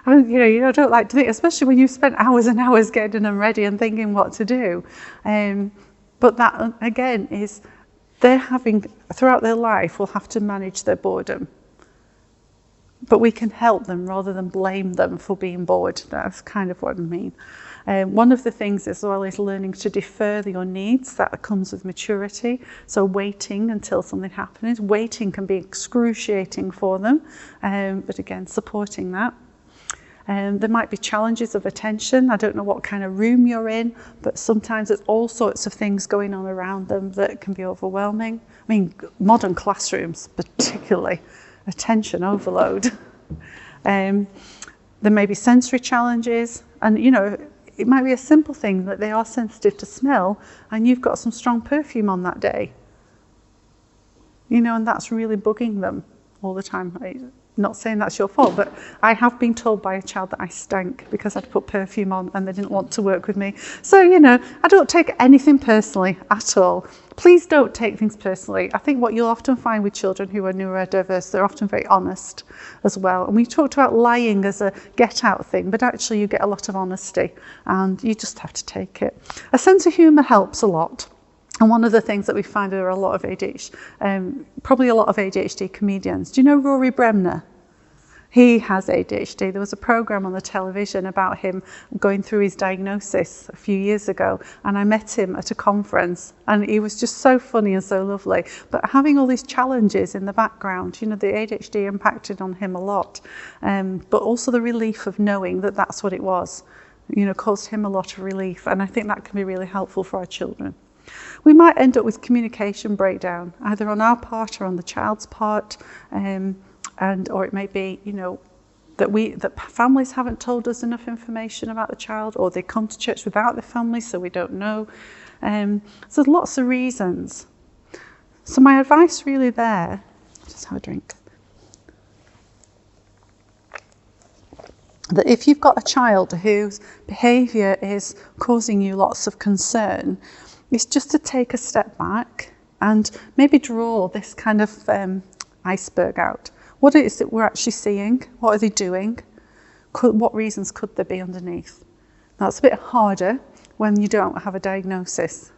You know, I don't like to think, especially when you've spent hours and hours getting them ready and thinking what to do. But that, again, is they're having, throughout their life, will have to manage their boredom. But we can help them rather than blame them for being bored. That's kind of what I mean. One of the things as well is learning to defer your needs. That comes with maturity. So waiting until something happens. Waiting can be excruciating for them, but again, supporting that. There might be challenges of attention. I don't know what kind of room you're in, but sometimes there's all sorts of things going on around them that can be overwhelming. I mean, modern classrooms, particularly, attention overload. There may be sensory challenges, and it might be a simple thing that they are sensitive to smell, and you've got some strong perfume on that day. And that's really bugging them all the time. I'm not saying that's your fault, but I have been told by a child that I stank because I'd put perfume on and they didn't want to work with me. So, I don't take anything personally at all. Please don't take things personally. I think what you'll often find with children who are neurodiverse, they're often very honest as well. And we talked about lying as a get-out thing, but actually you get a lot of honesty and you just have to take it. A sense of humour helps a lot. And one of the things that we find there are a lot of ADHD, probably a lot of ADHD comedians. Do you know Rory Bremner? He has ADHD. There was a program on the television about him going through his diagnosis a few years ago, and I met him at a conference, and he was just so funny and so lovely. But having all these challenges in the background, the ADHD impacted on him a lot, but also the relief of knowing that that's what it was, caused him a lot of relief, and I think that can be really helpful for our children. We might end up with communication breakdown, either on our part or on the child's part, or it may be, that families haven't told us enough information about the child, or they come to church without the family, so we don't know. So lots of reasons. So my advice really there, just have a drink, that if you've got a child whose behaviour is causing you lots of concern, it's just to take a step back and maybe draw this kind of iceberg out. What it is that we're actually seeing? What are they doing? What reasons could there be underneath? That's a bit harder when you don't have a diagnosis.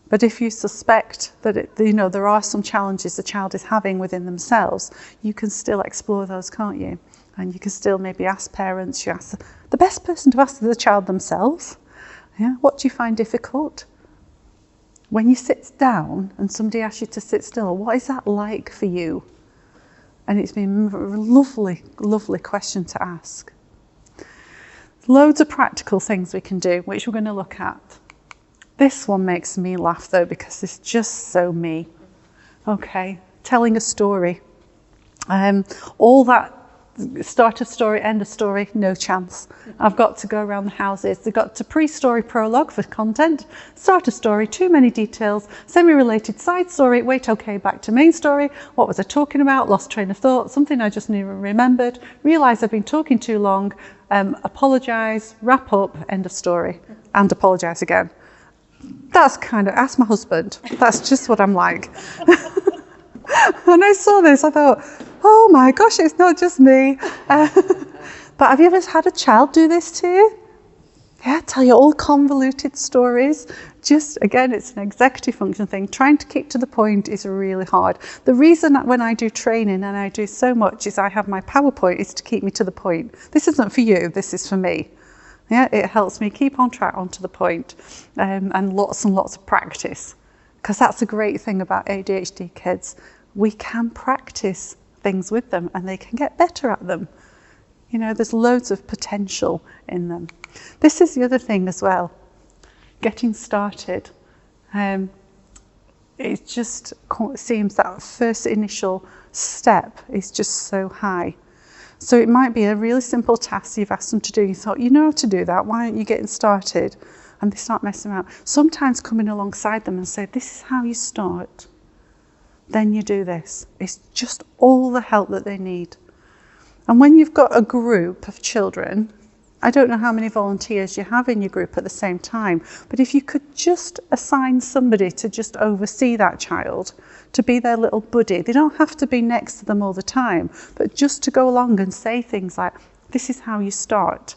But if you suspect that there are some challenges the child is having within themselves, you can still explore those, can't you? And you can still maybe ask parents. You ask the best person to ask is the child themselves. Yeah, what do you find difficult? When you sit down and somebody asks you to sit still, what is that like for you? And it's been a lovely, lovely question to ask. Loads of practical things we can do, which we're going to look at. This one makes me laugh though, because it's just so me. Okay, telling a story. All that start a story, end a story, no chance. I've got to go around the houses. They've got to pre-story prologue for content, start a story, too many details, semi-related side story, wait, okay, back to main story. What was I talking about? Lost train of thought, something I just never remembered, realise I've been talking too long, apologise, wrap up, end of story, and apologise again. Ask my husband. That's just what I'm like. When I saw this, I thought, oh my gosh, it's not just me. But have you ever had a child do this to you? Yeah, tell you all convoluted stories. Just, again, it's an executive function thing. Trying to keep to the point is really hard. The reason that when I do training and I do so much is I have my PowerPoint is to keep me to the point. This isn't for you, this is for me. Yeah, it helps me keep on track onto the point, and lots of practice. Because that's a great thing about ADHD kids. We can practice things with them and they can get better at them. There's loads of potential in them. This is the other thing as well, getting started. It just seems that first initial step is just so high. So it might be a really simple task you've asked them to do. You thought, you know how to do that, why aren't you getting started? And they start messing around. Sometimes coming alongside them and say, this is how you start. Then you do this. It's just all the help that they need. And when you've got a group of children, I don't know how many volunteers you have in your group at the same time, but if you could just assign somebody to just oversee that child, to be their little buddy. They don't have to be next to them all the time, but just to go along and say things like, this is how you start.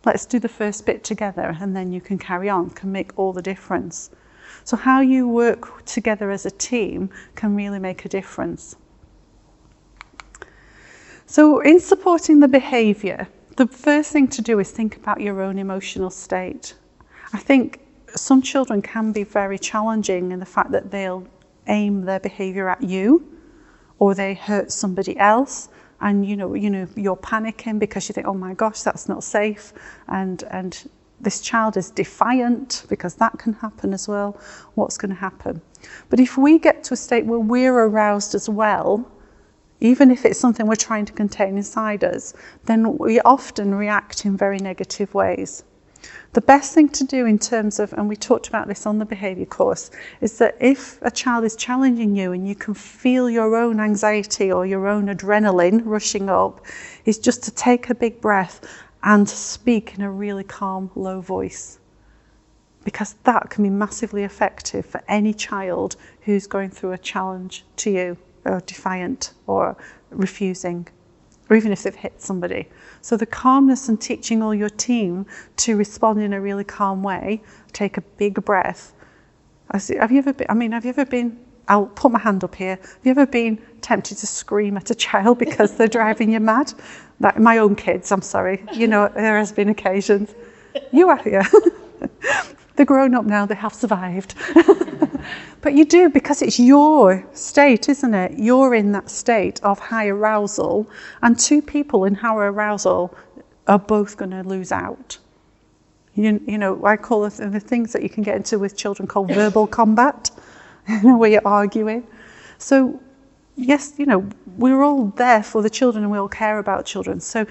Let's do the first bit together and then you can carry on, can make all the difference. So how you work together as a team can really make a difference. So in supporting the behaviour, the first thing to do is think about your own emotional state. I think some children can be very challenging in the fact that they'll aim their behaviour at you, or they hurt somebody else, and you're panicking because you think, oh my gosh, that's not safe, and this child is defiant, because that can happen as well. What's going to happen? But if we get to a state where we're aroused as well, even if it's something we're trying to contain inside us, then we often react in very negative ways. The best thing to do in terms of, and we talked about this on the behaviour course, is that if a child is challenging you and you can feel your own anxiety or your own adrenaline rushing up, is just to take a big breath and speak in a really calm, low voice. Because that can be massively effective for any child who's going through a challenge to you, or defiant, or refusing, or even if they've hit somebody. So the calmness and teaching all your team to respond in a really calm way, take a big breath. Have you ever been, I'll put my hand up here, have you ever been tempted to scream at a child because they're driving you mad? My own kids, I'm sorry, there has been occasions. You are here. They're grown up now, they have survived. But you do, because it's your state, isn't it? You're in that state of high arousal, and two people in high arousal are both going to lose out. I call it the things that you can get into with children called verbal combat, where you're arguing. So yes, we're all there for the children and we all care about children. So,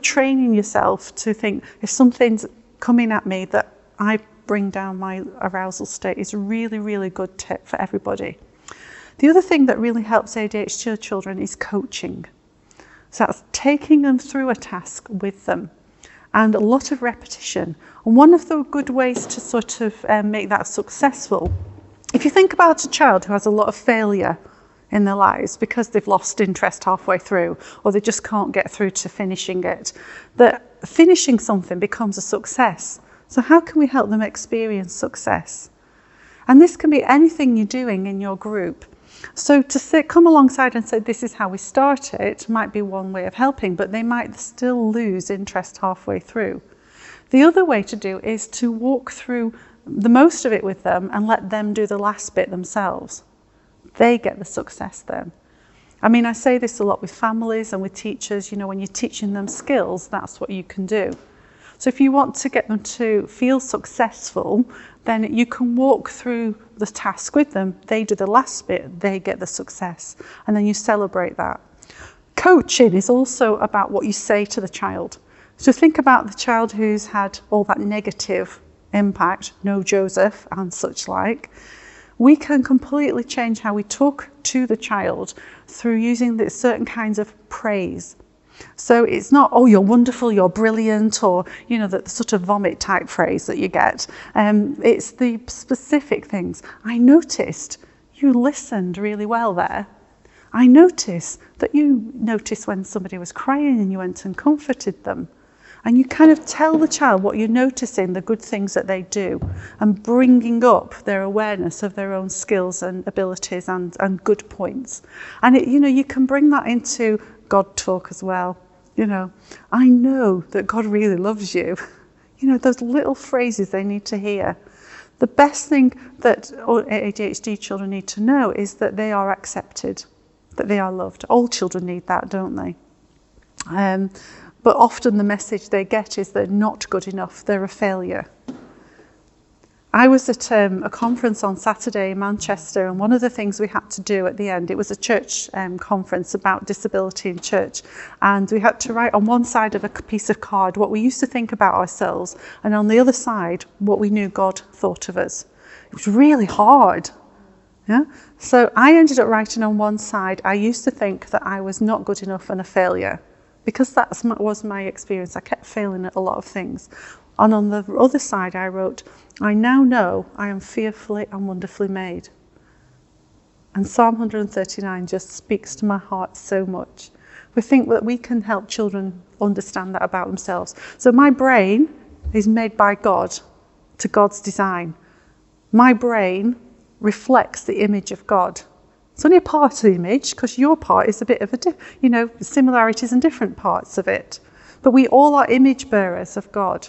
training yourself to think, if something's coming at me that I bring down my arousal state, is a really, really good tip for everybody. The other thing that really helps ADHD children is coaching. So that's taking them through a task with them, and a lot of repetition. And one of the good ways to sort of make that successful, if you think about a child who has a lot of failure in their lives because they've lost interest halfway through, or they just can't get through to finishing it, that finishing something becomes a success. So how can we help them experience success? And this can be anything you're doing in your group. So to come alongside and say, this is how we start it, might be one way of helping, but they might still lose interest halfway through. The other way to do is to walk through the most of it with them and let them do the last bit themselves. They get the success then. I say this a lot with families and with teachers, when you're teaching them skills, that's what you can do. So if you want to get them to feel successful, then you can walk through the task with them. They do the last bit, they get the success, and then you celebrate that. Coaching is also about what you say to the child. So think about the child who's had all that negative impact, no Joseph and such like. We can completely change how we talk to the child through using certain kinds of praise. So it's not, oh, you're wonderful, you're brilliant, or, the sort of vomit type phrase that you get. It's the specific things. I noticed you listened really well there. I noticed that you noticed when somebody was crying and you went and comforted them. And you kind of tell the child what you're noticing, the good things that they do, and bringing up their awareness of their own skills and abilities and good points. And you can bring that into God talk as well. I know that God really loves you. Those little phrases they need to hear. The best thing that ADHD children need to know is that they are accepted, that they are loved. All children need that, don't they? But often the message they get is they're not good enough, they're a failure. I was at a conference on Saturday in Manchester, and one of the things we had to do at the end, it was a church conference about disability in church, and we had to write on one side of a piece of card what we used to think about ourselves, and on the other side what we knew God thought of us. It was really hard. Yeah? So I ended up writing on one side, I used to think that I was not good enough and a failure, because that was my experience. I kept failing at a lot of things. And on the other side I wrote, I now know I am fearfully and wonderfully made. And Psalm 139 just speaks to my heart so much. We think that we can help children understand that about themselves. So my brain is made by God, to God's design. My brain reflects the image of God. It's only a part of the image, because your part is a bit of similarities and different parts of it. But we all are image bearers of God.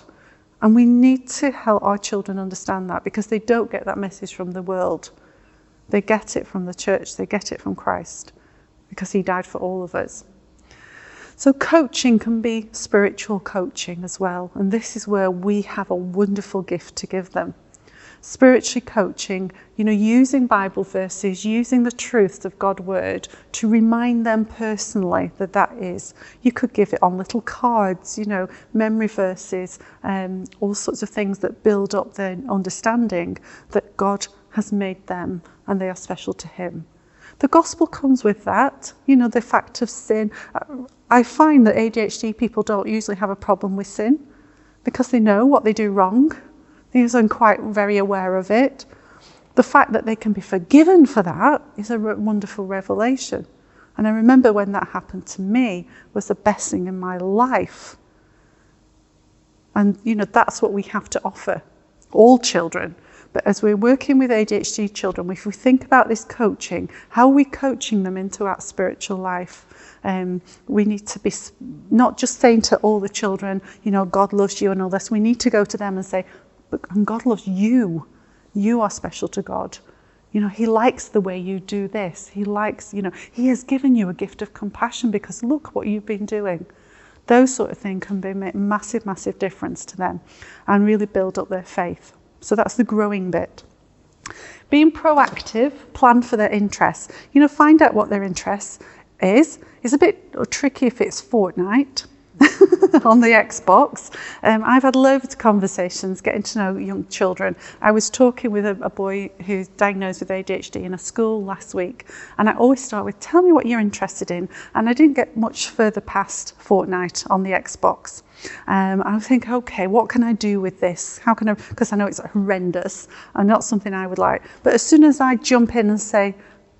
And we need to help our children understand that, because they don't get that message from the world. They get it from the church, they get it from Christ, because he died for all of us. So coaching can be spiritual coaching as well, and this is where we have a wonderful gift to give them. Spiritually coaching, using Bible verses, using the truths of God's word to remind them personally that is. You could give it on little cards, memory verses, all sorts of things that build up their understanding that God has made them and they are special to him. The gospel comes with that, the fact of sin. I find that ADHD people don't usually have a problem with sin because they know what they do wrong. They're quite very aware of it. The fact that they can be forgiven for that is a wonderful revelation. And I remember when that happened to me was the best thing in my life. And, that's what we have to offer all children. But as we're working with ADHD children, if we think about this coaching, how are we coaching them into that spiritual life? We need to be not just saying to all the children, God loves you and all this. We need to go to them and say, and God loves you. You are special to God. He likes the way you do this. He likes, he has given you a gift of compassion because look what you've been doing. Those sort of things can make massive, massive difference to them and really build up their faith. So that's the growing bit. Being proactive, plan for their interests. Find out what their interest is. It's a bit tricky if it's Fortnite on the Xbox. I've had loads of conversations getting to know young children. I was talking with a boy who's diagnosed with ADHD in a school last week, and I always start with, tell me what you're interested in. And I didn't get much further past Fortnite on the Xbox. I think, okay, what can I do with this? How can I, because I know it's horrendous and not something I would like. But as soon as I jump in and say,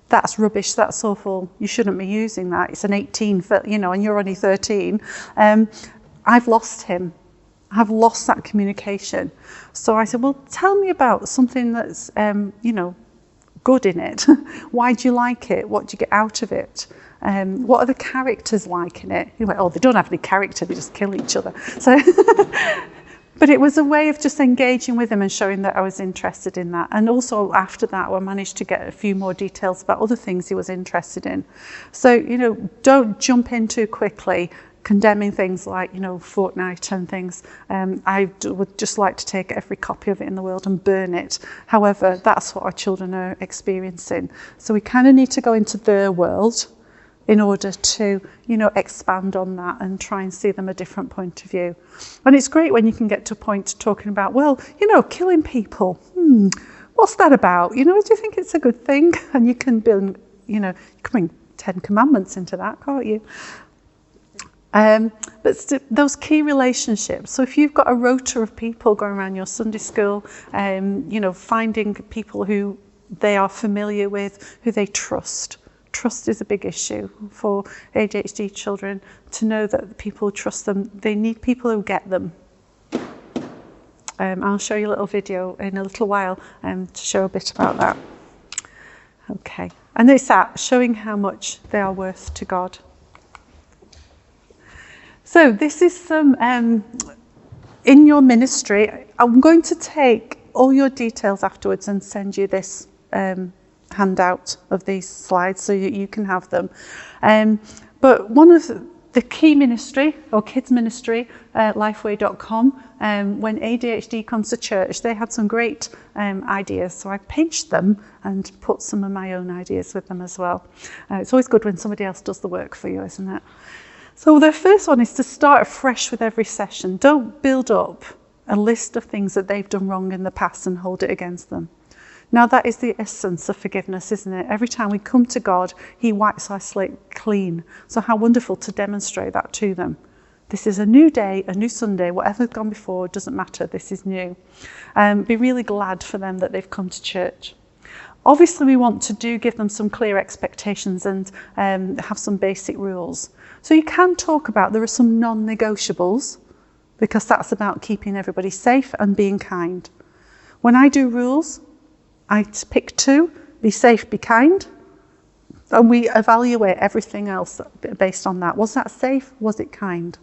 that's rubbish, that's awful, you shouldn't be using that, it's an 18, and you're only 13, I've lost him. I've lost that communication. So I said, well, tell me about something that's, good in it. Why do you like it? What do you get out of it? What are the characters like in it? He went, oh, they don't have any character, they just kill each other. So, but it was a way of just engaging with him and showing that I was interested in that. And also after that, I managed to get a few more details about other things he was interested in. So, don't jump in too quickly, condemning things like, Fortnite and things. I would just like to take every copy of it in the world and burn it. However, that's what our children are experiencing. So we kind of need to go into their world in order to, expand on that and try and see them a different point of view. And it's great when you can get to a point talking about, well, killing people. What's that about? Do you think it's a good thing? And you can build, you can bring 10 commandments into that, can't you? But those key relationships. So if you've got a rota of people going around your Sunday school, finding people who they are familiar with, who they trust. Trust is a big issue for ADHD children, to know that the people who trust them, they need people who get them. I'll show you a little video in a little while to show a bit about that. Okay, and it's that, showing how much they are worth to God. So this is some, in your ministry, I'm going to take all your details afterwards and send you this handout of these slides so you can have them. But one of the key ministry, or kids ministry, lifeway.com, when ADHD comes to church, they had some great ideas. So I pinched them and put some of my own ideas with them as well. It's always good when somebody else does the work for you, isn't it? So the first one is to start afresh with every session. Don't build up a list of things that they've done wrong in the past and hold it against them. Now that is the essence of forgiveness, isn't it? Every time we come to God, he wipes our slate clean. So how wonderful to demonstrate that to them. This is a new day, a new Sunday, whatever's gone before, doesn't matter, this is new. Be really glad for them that they've come to church. Obviously we want to give them some clear expectations and have some basic rules. So you can talk about, there are some non-negotiables, because that's about keeping everybody safe and being kind. When I do rules, I pick 2, be safe, be kind, and we evaluate everything else based on that. Was that safe? Was it kind?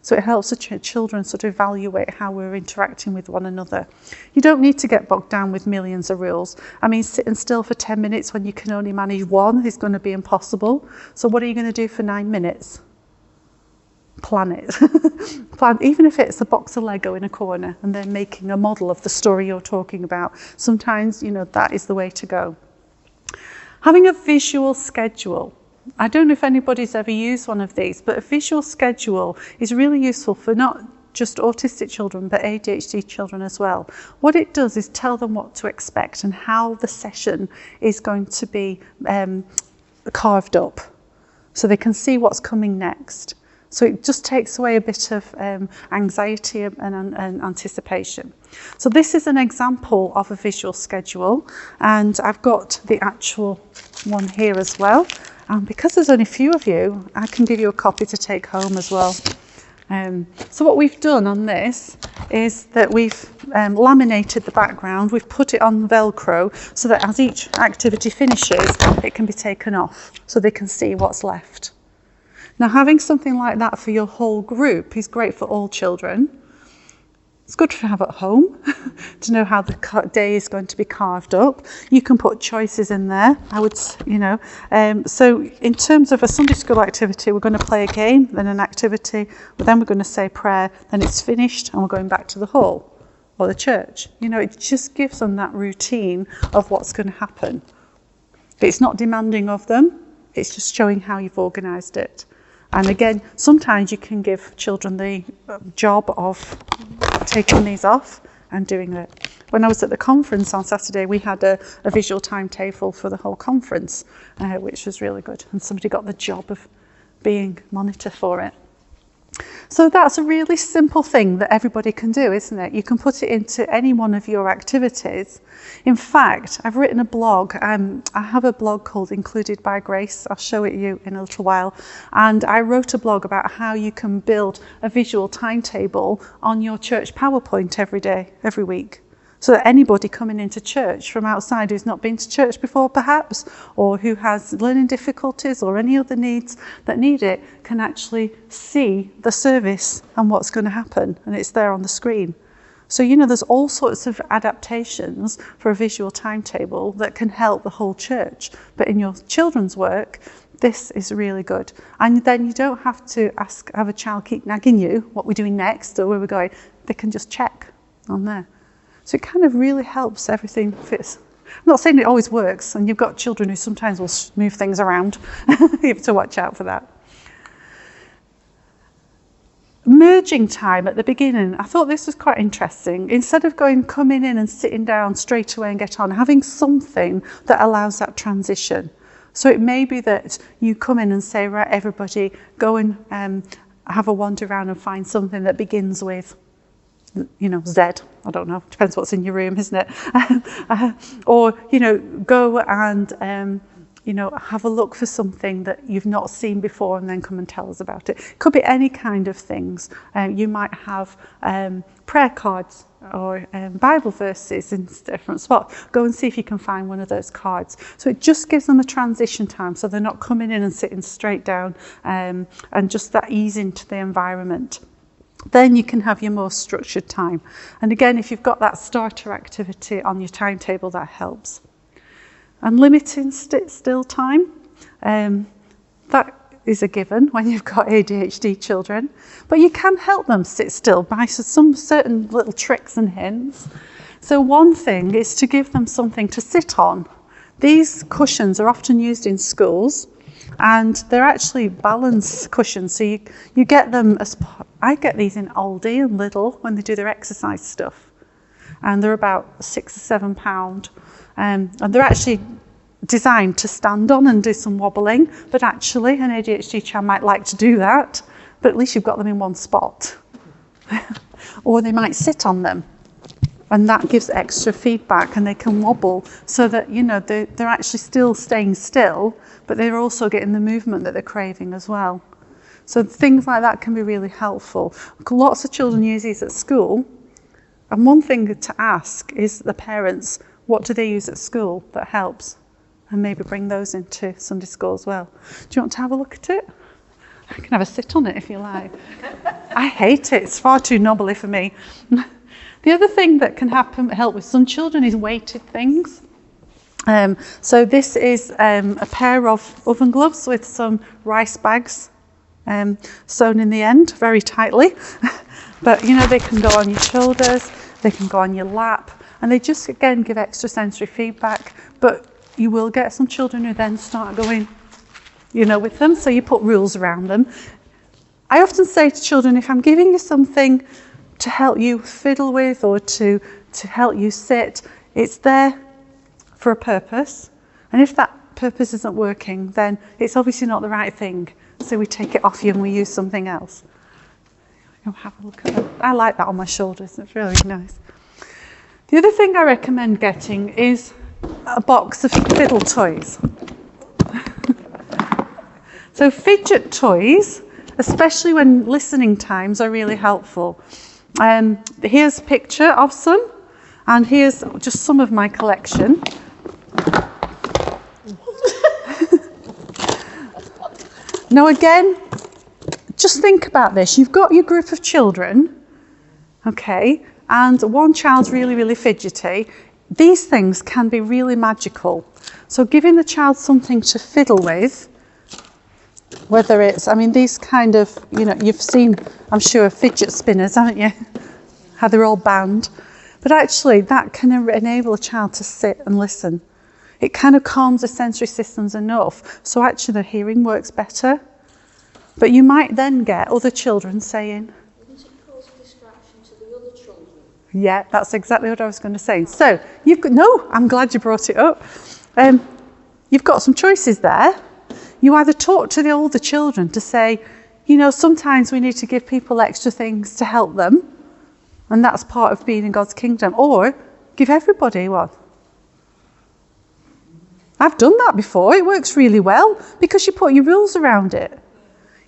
So it helps the children sort of evaluate how we're interacting with one another. You don't need to get bogged down with millions of rules. I mean, sitting still for 10 minutes when you can only manage one is going to be impossible. So what are you going to do for 9 minutes? plan it. Even if it's a box of Lego in a corner and they're making a model of the story you're talking about, sometimes, that is the way to go. Having a visual schedule. I don't know if anybody's ever used one of these, but a visual schedule is really useful for not just autistic children, but ADHD children as well. What it does is tell them what to expect and how the session is going to be carved up, so they can see what's coming next. So it just takes away a bit of anxiety and anticipation. So this is an example of a visual schedule, and I've got the actual one here as well. And because there's only a few of you, I can give you a copy to take home as well. So what we've done on this is that we've laminated the background, we've put it on Velcro so that as each activity finishes, it can be taken off so they can see what's left. Now, having something like that for your whole group is great for all children. It's good to have at home to know how the day is going to be carved up. You can put choices in there, so in terms of a Sunday school activity, we're going to play a game, then an activity, but then we're going to say prayer, then it's finished and we're going back to the hall or the church. It just gives them that routine of what's going to happen. It's not demanding of them, it's just showing how you've organised it. And again, sometimes you can give children the job of taking these off and doing it. When I was at the conference on Saturday, we had a visual timetable for the whole conference, which was really good. And somebody got the job of being monitor for it. So that's a really simple thing that everybody can do, isn't it? You can put it into any one of your activities. In fact, I've written a blog. I have a blog called Included by Grace. I'll show it you in a little while. And I wrote a blog about how you can build a visual timetable on your church PowerPoint every week. So that anybody coming into church from outside who's not been to church before perhaps, or who has learning difficulties or any other needs that need it, can actually see the service and what's going to happen, and it's there on the screen. So there's all sorts of adaptations for a visual timetable that can help the whole church. But in your children's work, this is really good. And then you don't have to have a child keep nagging you what we're doing next or where we're going. They can just check on there. So it kind of really helps everything fits. I'm not saying it always works, and you've got children who sometimes will move things around. You have to watch out for that. Merging time at the beginning. I thought this was quite interesting. Instead of coming in and sitting down straight away and get on, having something that allows that transition. So it may be that you come in and say, right, everybody, go and have a wander around and find something that begins with Z, I don't know, depends what's in your room, isn't it? Or, go and, have a look for something that you've not seen before and then come and tell us about it. It could be any kind of things. You might have prayer cards or Bible verses in different spots. Go and see if you can find one of those cards. So it just gives them a transition time so they're not coming in and sitting straight down and just that ease into the environment. Then you can have your more structured time. And again, if you've got that starter activity on your timetable, that helps. And limiting still time, that is a given when you've got ADHD children. But you can help them sit still by some certain little tricks and hints. So one thing is to give them something to sit on. These cushions are often used in schools, and they're actually balance cushions. So you get them I get these in Aldi and Lidl when they do their exercise stuff, and they're about £6 or £7, and they're actually designed to stand on and do some wobbling. But actually, an ADHD child might like to do that, but at least you've got them in one spot. Or they might sit on them, and that gives extra feedback, and they can wobble so that they're actually still staying still, but they're also getting the movement that they're craving as well. So things like that can be really helpful. Lots of children use these at school, and one thing to ask is the parents, what do they use at school that helps? And maybe bring those into Sunday school as well. Do you want to have a look at it? I can have a sit on it if you like. I hate it, it's far too knobbly for me. The other thing that can help with some children is weighted things. So this is a pair of oven gloves with some rice bags sewn in the end very tightly. But, they can go on your shoulders, they can go on your lap, and they just, again, give extra sensory feedback. But you will get some children who then start going, with them, so you put rules around them. I often say to children, if I'm giving you something to help you fiddle with or to help you sit, it's there for a purpose. And if that purpose isn't working, then it's obviously not the right thing. So we take it off you and we use something else. Have a look at that. I like that on my shoulders. It's really nice. The other thing I recommend getting is a box of fiddle toys. So fidget toys, especially when listening times, are really helpful. Here's a picture of some, and here's just some of my collection. Now again, just think about this. You've got your group of children, okay, and one child's really, really fidgety. These things can be really magical. So giving the child something to fiddle with, whether it's, these kind of, you've seen, I'm sure, fidget spinners, haven't you? How they're all bound. But actually, that can enable a child to sit and listen. It kind of calms the sensory systems enough, so actually the hearing works better. But you might then get other children saying... Wouldn't it cause a distraction to the other children? Yeah, that's exactly what I was going to say. So, I'm glad you brought it up. You've got some choices there. You either talk to the older children to say, sometimes we need to give people extra things to help them, and that's part of being in God's kingdom, or give everybody one. I've done that before. It works really well because you put your rules around it.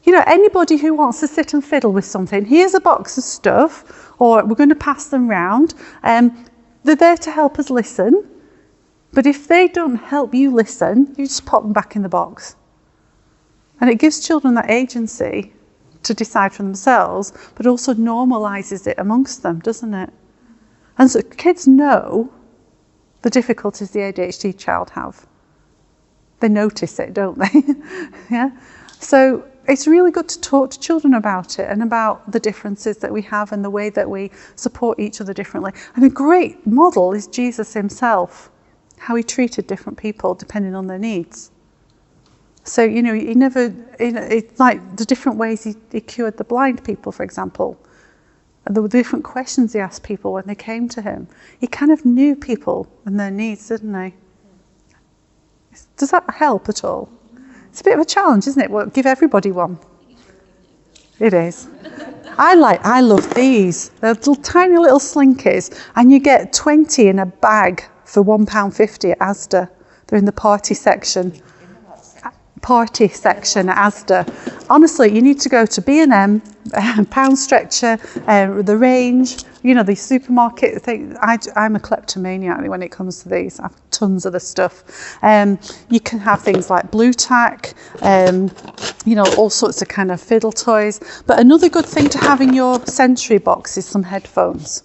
Anybody who wants to sit and fiddle with something, here's a box of stuff, or we're going to pass them round. They're there to help us listen, but if they don't help you listen, you just pop them back in the box. And it gives children that agency to decide for themselves, but also normalises it amongst them, doesn't it? And so kids know the difficulties the ADHD child have. They notice it, don't they? Yeah. So it's really good to talk to children about it and about the differences that we have and the way that we support each other differently. And a great model is Jesus himself, how he treated different people depending on their needs. So, he never, it's like the different ways he cured the blind people, for example. And the different questions he asked people when they came to him. He kind of knew people and their needs, didn't he? Does that help at all? It's a bit of a challenge, isn't it? Well, give everybody one. It is. I love these. They're tiny little slinkies, and you get 20 in a bag for £1.50 at Asda. They're in the party section at Asda. Honestly, you need to go to B&M, Pound Stretcher, the Range, the supermarket thing. I'm a kleptomaniac when it comes to these. I have tons of the stuff. You can have things like Blue Tack, all sorts of kind of fiddle toys. But another good thing to have in your sensory box is some headphones.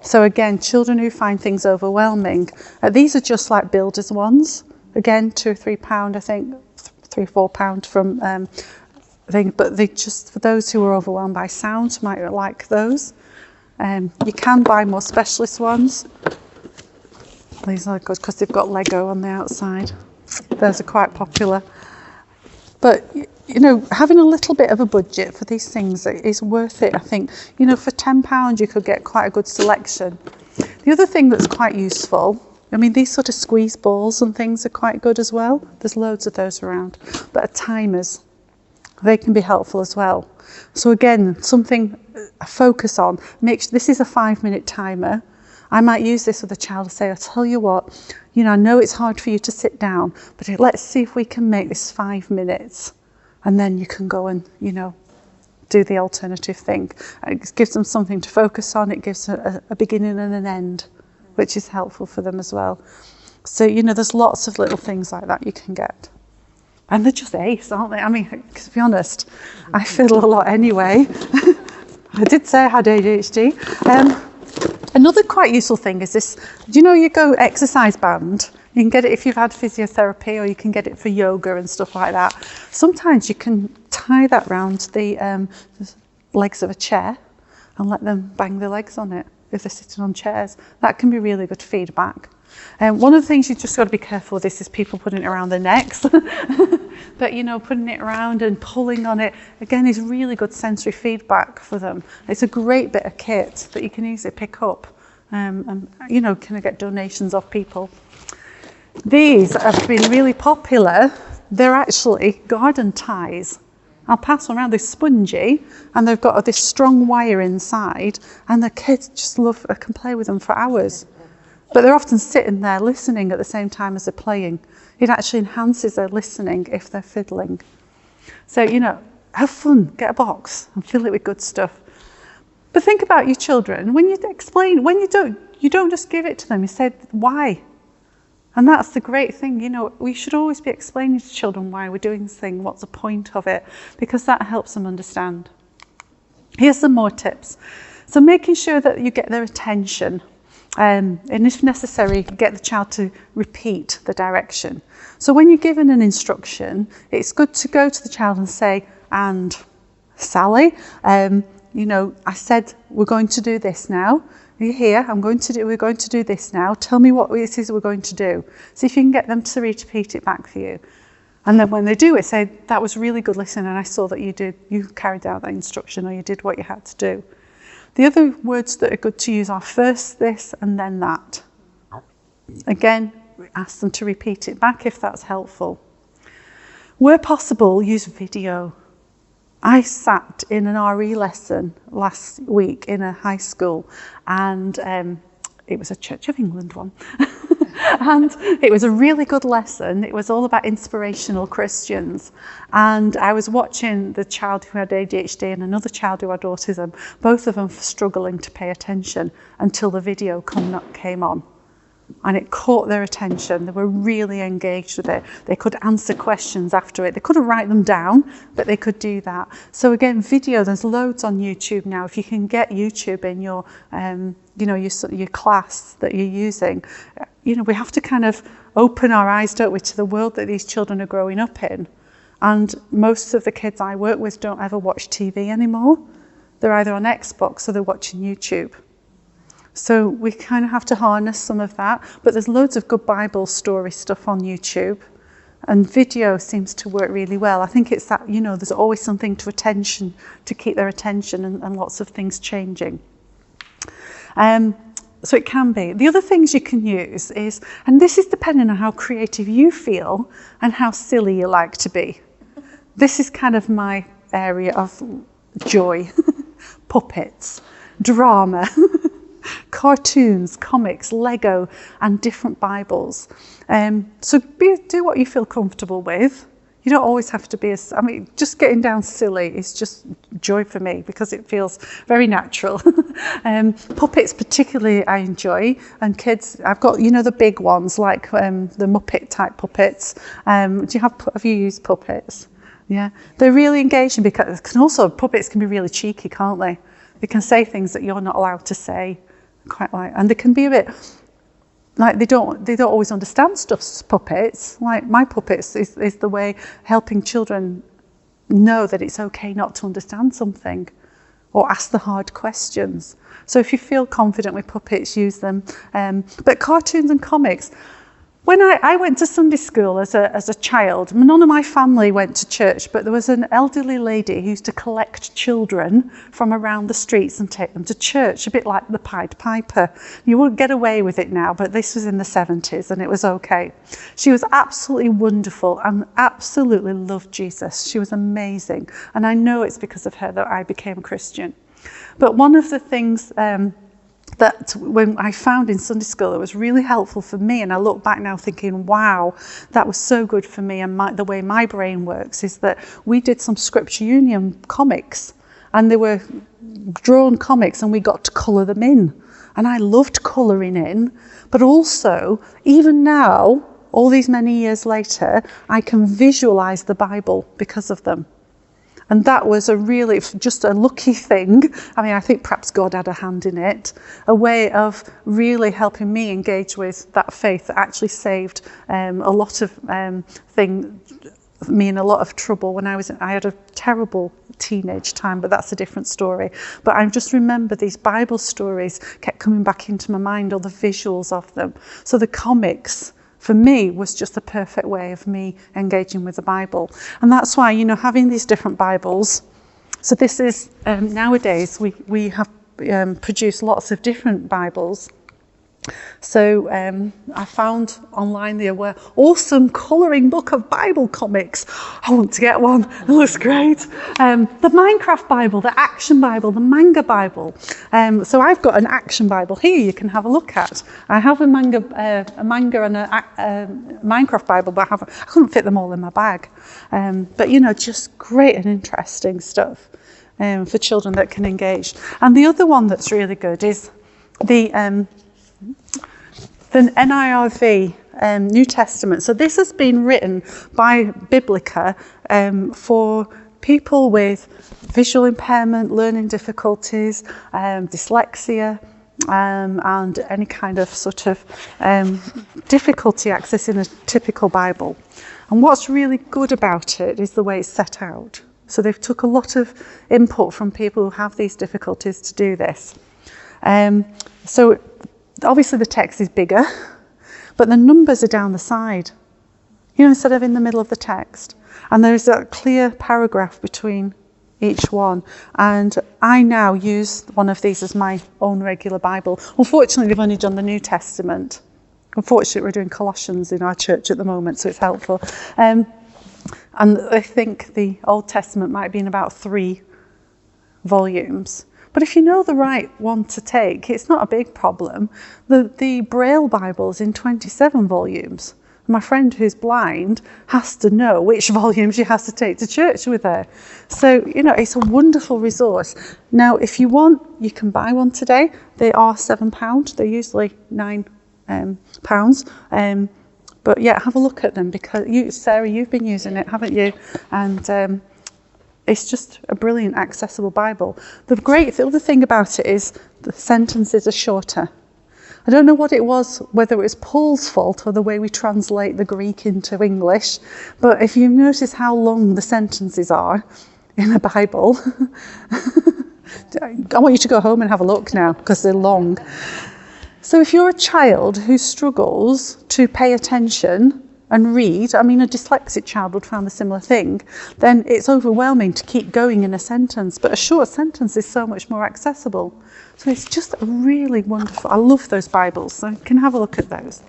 So again, children who find things overwhelming, these are just like builders ones. Again, £2 or £3, I think, £3 or £4 from thing. But they just, for those who are overwhelmed by sound, might like those. You can buy more specialist ones. These are good because they've got Lego on the outside. Those are quite popular. But, having a little bit of a budget for these things is worth it, I think. For £10 you could get quite a good selection. The other thing that's quite useful, these sort of squeeze balls and things are quite good as well. There's loads of those around. But timers, they can be helpful as well. So again, something I focus on. This is a 5-minute timer. I might use this with a child to say, I'll tell you what, I know it's hard for you to sit down, but let's see if we can make this 5 minutes. And then you can go and, do the alternative thing. It gives them something to focus on. It gives a beginning and an end, which is helpful for them as well. So, there's lots of little things like that you can get. And they're just ace, aren't they? To be honest, I fiddle a lot anyway. I did say I had ADHD. Another quite useful thing is this, you go exercise band, You can get it if you've had physiotherapy, or you can get it for yoga and stuff like that. Sometimes you can tie that round the legs of a chair and let them bang their legs on it if they're sitting on chairs. That can be really good feedback. One of the things you just got to be careful with this is people putting it around their necks. But, putting it around and pulling on it, again, is really good sensory feedback for them. It's a great bit of kit that you can easily pick up and, kind of get donations off people. These have been really popular. They're actually garden ties. I'll pass them around. They're spongy and they've got this strong wire inside, and the kids just can play with them for hours. But they're often sitting there listening at the same time as they're playing. It actually enhances their listening if they're fiddling. So, have fun, get a box and fill it with good stuff. But think about your children. When you explain, you don't just give it to them, you say why. And that's the great thing, we should always be explaining to children why we're doing this thing, what's the point of it, because that helps them understand. Here's some more tips. So making sure that you get their attention. And if necessary, get the child to repeat the direction. So when you're given an instruction, it's good to go to the child and say, and Sally, I said we're going to do this now. Are you here? We're going to do this now. Tell me what it is we're going to do. See if you can get them to repeat it back for you. And then when they do it, say, that was really good listening, and I saw that you carried out that instruction, or you did what you had to do. The other words that are good to use are first this and then that. Again, ask them to repeat it back if that's helpful. Where possible, use video. I sat in an RE lesson last week in a high school, and it was a Church of England one. And it was a really good lesson. It was all about inspirational Christians. And I was watching the child who had ADHD and another child who had autism, both of them struggling to pay attention until the video came on. And it caught their attention. They were really engaged with it. They could answer questions after it. They couldn't write them down, but they could do that. So again, video, there's loads on YouTube now. If you can get YouTube in your, your class that you're using, we have to kind of open our eyes, don't we, to the world that these children are growing up in. And most of the kids I work with don't ever watch TV anymore. They're either on Xbox or they're watching YouTube. So we kind of have to harness some of that. But there's loads of good Bible story stuff on YouTube. And video seems to work really well. I think it's that, there's always something to keep their attention, and lots of things changing. So it can be. The other things you can use is, and this is depending on how creative you feel and how silly you like to be. This is kind of my area of joy. Puppets, drama, cartoons, comics, Lego, and different Bibles. So do what you feel comfortable with. You don't always have to be just getting down silly is just joy for me because it feels very natural. Puppets particularly I enjoy, and kids, I've got, the big ones like the Muppet type puppets. Have you used puppets? Yeah, they're really engaging because puppets can be really cheeky, can't they? They can say things that you're not allowed to say, and they can be a bit like they don't always understand stuff. Puppets, like my puppets, is the way helping children know that it's okay not to understand something, or ask the hard questions. So if you feel confident with puppets, use them. But cartoons and comics. When I went to Sunday school as a child, none of my family went to church, but there was an elderly lady who used to collect children from around the streets and take them to church, a bit like the Pied Piper. You wouldn't get away with it now, but this was in the 70s and it was okay. She was absolutely wonderful and absolutely loved Jesus. She was amazing. And I know it's because of her that I became a Christian. But one of the things that when I found in Sunday school that was really helpful for me, and I look back now thinking, wow, that was so good for me and the way my brain works, is that we did some Scripture Union comics, and they were drawn comics and we got to colour them in. And I loved colouring in, but also, even now, all these many years later, I can visualise the Bible because of them. And that was just a lucky thing. I mean, I think perhaps God had a hand in it, a way of really helping me engage with that faith that actually saved a lot of me in a lot of trouble when I had a terrible teenage time, but that's a different story. But I just remember these Bible stories kept coming back into my mind, all the visuals of them. So the comics, for me, was just the perfect way of me engaging with the Bible. And that's why, having these different Bibles. So this is, nowadays, we have produced lots of different Bibles. So I found online the awesome colouring book of Bible comics. I want to get one. It looks great. The Minecraft Bible, the Action Bible, the Manga Bible. So I've got an Action Bible here you can have a look at. I have a manga and a Minecraft Bible, but I couldn't fit them all in my bag. But just great and interesting stuff for children that can engage. And the other one that's really good is the NIRV, New Testament. So this has been written by Biblica for people with visual impairment, learning difficulties, dyslexia, and any kind of sort of difficulty accessing a typical Bible. And what's really good about it is the way it's set out. So they've took a lot of input from people who have these difficulties to do this. So obviously the text is bigger, but the numbers are down the side, instead of in the middle of the text. And there's a clear paragraph between each one. And I now use one of these as my own regular Bible. Unfortunately, they've only done the New Testament. Unfortunately, we're doing Colossians in our church at the moment, so it's helpful. And I think the Old Testament might be in about 3 volumes. But if you know the right one to take, it's not a big problem. The Braille Bible is in 27 volumes. My friend who's blind has to know which volumes she has to take to church with her. So, it's a wonderful resource. Now, if you want, you can buy one today. They are £7. They're usually £9. But yeah, have a look at them because Sarah, you've been using it, haven't you? And it's just a brilliant, accessible Bible. The other thing about it is the sentences are shorter. I don't know what it was, whether it was Paul's fault or the way we translate the Greek into English, but if you notice how long the sentences are in a Bible, I want you to go home and have a look now because they're long. So if you're a child who struggles to pay attention and read, a dyslexic child would find a similar thing, then it's overwhelming to keep going in a sentence. But a short sentence is so much more accessible. So it's just a really wonderful, I love those Bibles, so you can have a look at those.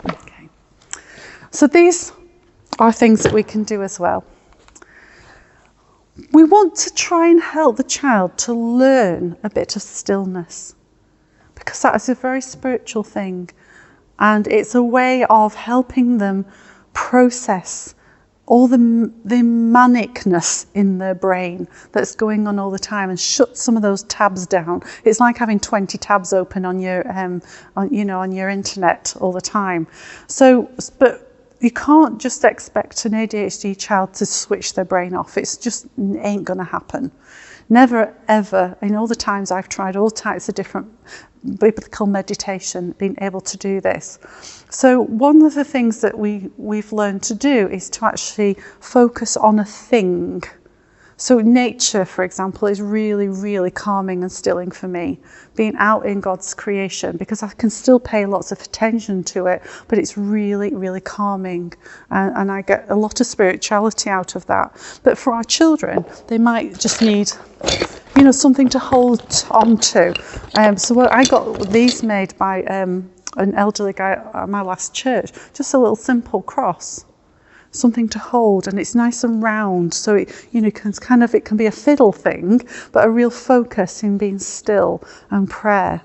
Okay. So these are things that we can do as well. We want to try and help the child to learn a bit of stillness, because that is a very spiritual thing. And it's a way of helping them process all the manicness in their brain that's going on all the time and shut some of those tabs down. It's like having 20 tabs open on your, on your internet all the time. So, but you can't just expect an ADHD child to switch their brain off. It's just ain't going to happen. Never, ever, in all the times I've tried all types of different biblical meditation, being able to do this. So one of the things that we've learned to do is to actually focus on a thing. So nature, for example, is really, really calming and stilling for me. Being out in God's creation, because I can still pay lots of attention to it, but it's really, really calming. And I get a lot of spirituality out of that. But for our children, they might just need, something to hold on to. So I got these made by an elderly guy at my last church, just a little simple cross. Something to hold, and it's nice and round, so it can be a fiddle thing, but a real focus in being still and prayer.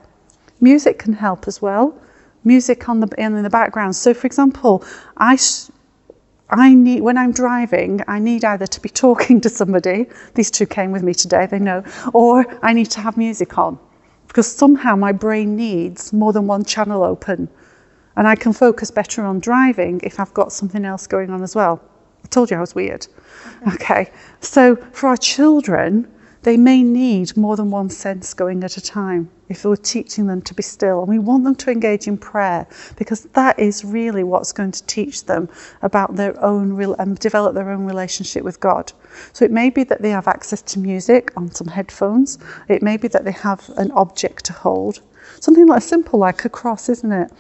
Music can help as well. Music in the background. So, for example, I need, when I'm driving, I need either to be talking to somebody. These two came with me today, they know, or I need to have music on, because somehow my brain needs more than one channel open. And I can focus better on driving if I've got something else going on as well. Told you I was weird. Okay, so for our children, they may need more than one sense going at a time if we're teaching them to be still. And we want them to engage in prayer, because that is really what's going to teach them about their own and develop their own relationship with God. So it may be that they have access to music on some headphones. It may be that they have an object to hold. Something like simple like a cross, isn't it?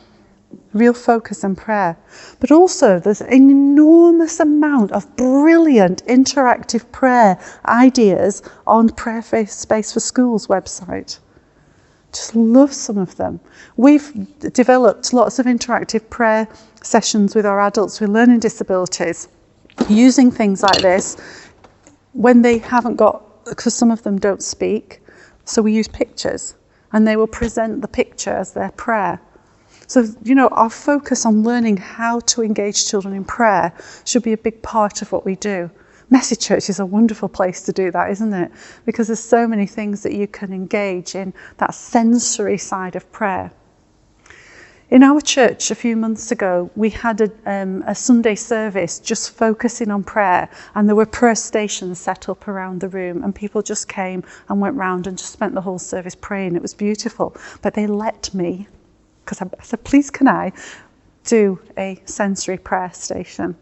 Real focus and prayer. But also there's an enormous amount of brilliant interactive prayer ideas on Prayer Space for Schools website. Just love some of them. We've developed lots of interactive prayer sessions with our adults with learning disabilities, using things like this when they haven't got, because some of them don't speak, so we use pictures, and they will present the picture as their prayer. So, our focus on learning how to engage children in prayer should be a big part of what we do. Message Church is a wonderful place to do that, isn't it? Because there's so many things that you can engage in, that sensory side of prayer. In our church a few months ago, we had a Sunday service just focusing on prayer, and there were prayer stations set up around the room, and people just came and went round and just spent the whole service praying. It was beautiful. But they let me, because I said, please can I do a sensory prayer station?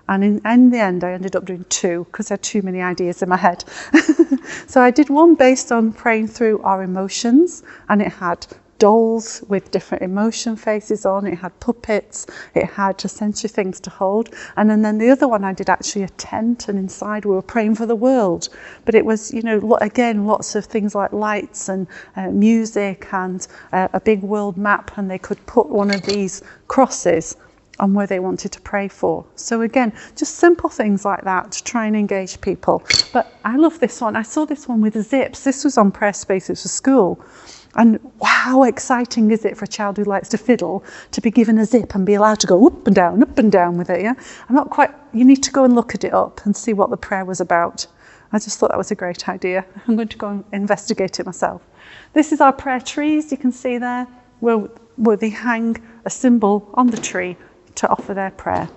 And in the end, I ended up doing 2 because I had too many ideas in my head. So I did one based on praying through our emotions, and it had dolls with different emotion faces on, it had puppets, it had just sensory things to hold. And then the other one I did actually a tent, and inside we were praying for the world. But it was, again, lots of things like lights and music and a big world map, and they could put one of these crosses on where they wanted to pray for. So again, just simple things like that to try and engage people. But I love this one. I saw this one with the zips. This was on Prayer Spaces for School. And how exciting is it for a child who likes to fiddle to be given a zip and be allowed to go up and down with it, yeah? You need to go and look at it up and see what the prayer was about. I just thought that was a great idea. I'm going to go and investigate it myself. This is our prayer trees, you can see there, where they hang a symbol on the tree to offer their prayer.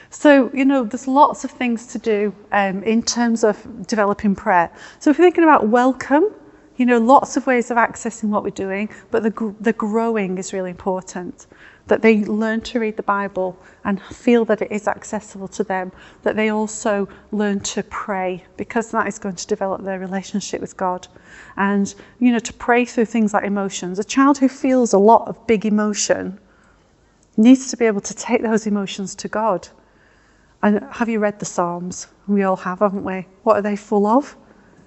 So, there's lots of things to do in terms of developing prayer. So if you're thinking about welcome, lots of ways of accessing what we're doing, but the growing is really important. That they learn to read the Bible and feel that it is accessible to them, that they also learn to pray, because that is going to develop their relationship with God. And, to pray through things like emotions. A child who feels a lot of big emotion needs to be able to take those emotions to God. And have you read the Psalms? We all have, haven't we? What are they full of?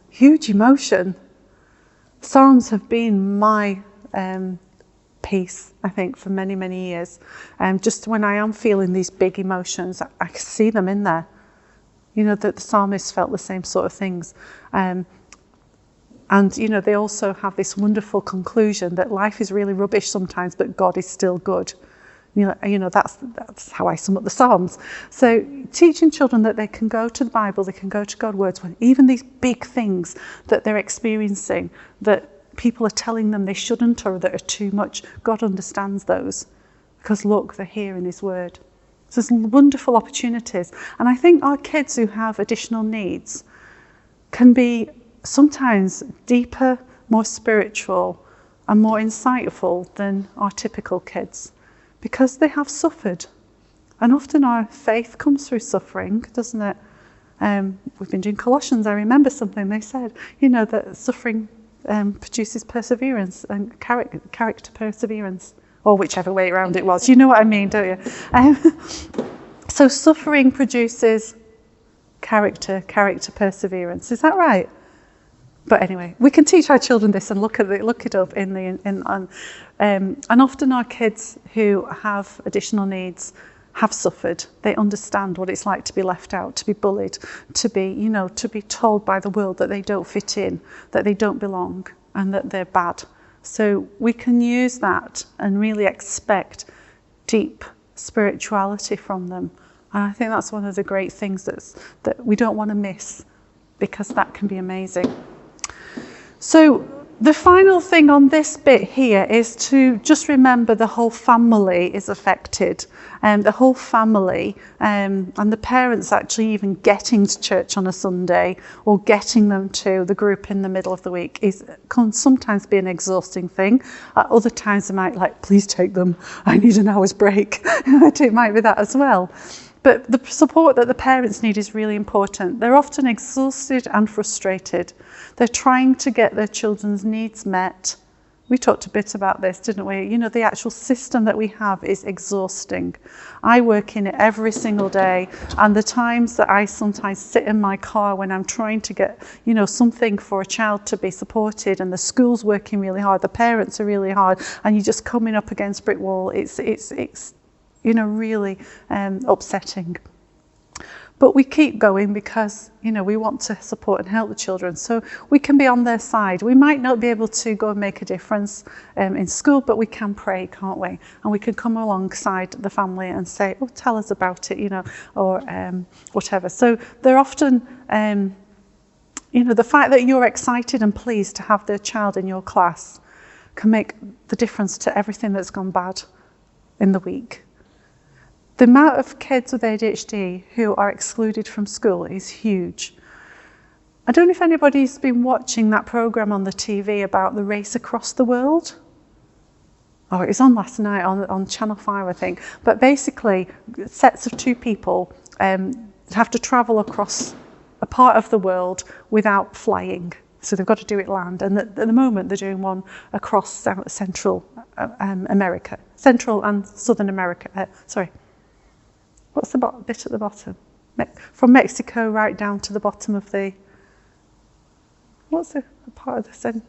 Huge emotion. Psalms have been my peace, I think, for many, many years. Just when I am feeling these big emotions, I can see them in there. That the psalmist felt the same sort of things. And, they also have this wonderful conclusion that life is really rubbish sometimes, but God is still good. That's how I sum up the Psalms. So teaching children that they can go to the Bible, they can go to God's words, when even these big things that they're experiencing, that people are telling them they shouldn't or that are too much, God understands those, because look, they're here in His word. So there's wonderful opportunities. And I think our kids who have additional needs can be sometimes deeper, more spiritual, and more insightful than our typical kids, because they have suffered. And often our faith comes through suffering, doesn't it? We've been doing Colossians. I remember something they said, that suffering produces perseverance and character perseverance, or whichever way around it was. You know what I mean, don't you? So suffering produces character perseverance. Is that right? But anyway, we can teach our children this and look it up and often our kids who have additional needs have suffered. They understand what it's like to be left out, to be bullied, to be told by the world that they don't fit in, that they don't belong, and that they're bad. So we can use that and really expect deep spirituality from them. And I think that's one of the great things that we don't want to miss, because that can be amazing. So The final thing on this bit here is to just remember the whole family is affected. The whole family and the parents actually even getting to church on a Sunday or getting them to the group in the middle of the week can sometimes be an exhausting thing. At other times they might please take them, I need an hour's break. It might be that as well. But the support that the parents need is really important. They're often exhausted and frustrated. They're trying to get their children's needs met. We talked a bit about this, didn't we? The actual system that we have is exhausting. I work in it every single day, and the times that I sometimes sit in my car when I'm trying to get, something for a child to be supported, and the school's working really hard, the parents are really hard, and you're just coming up against brick wall. It's really upsetting. But we keep going because, we want to support and help the children. So we can be on their side. We might not be able to go and make a difference in school, but we can pray, can't we? And we can come alongside the family and say, oh, tell us about it, or whatever. So they're often, the fact that you're excited and pleased to have their child in your class can make the difference to everything that's gone bad in the week. The amount of kids with ADHD who are excluded from school is huge. I don't know if anybody's been watching that programme on the TV about the race across the world. Oh, it was on last night on Channel 5, I think. But basically, sets of two people have to travel across a part of the world without flying. So they've got to do it land. And at the moment, they're doing one across Central America. Central and Southern America. What's the bit at the bottom? From Mexico right down to the bottom of what's the part of the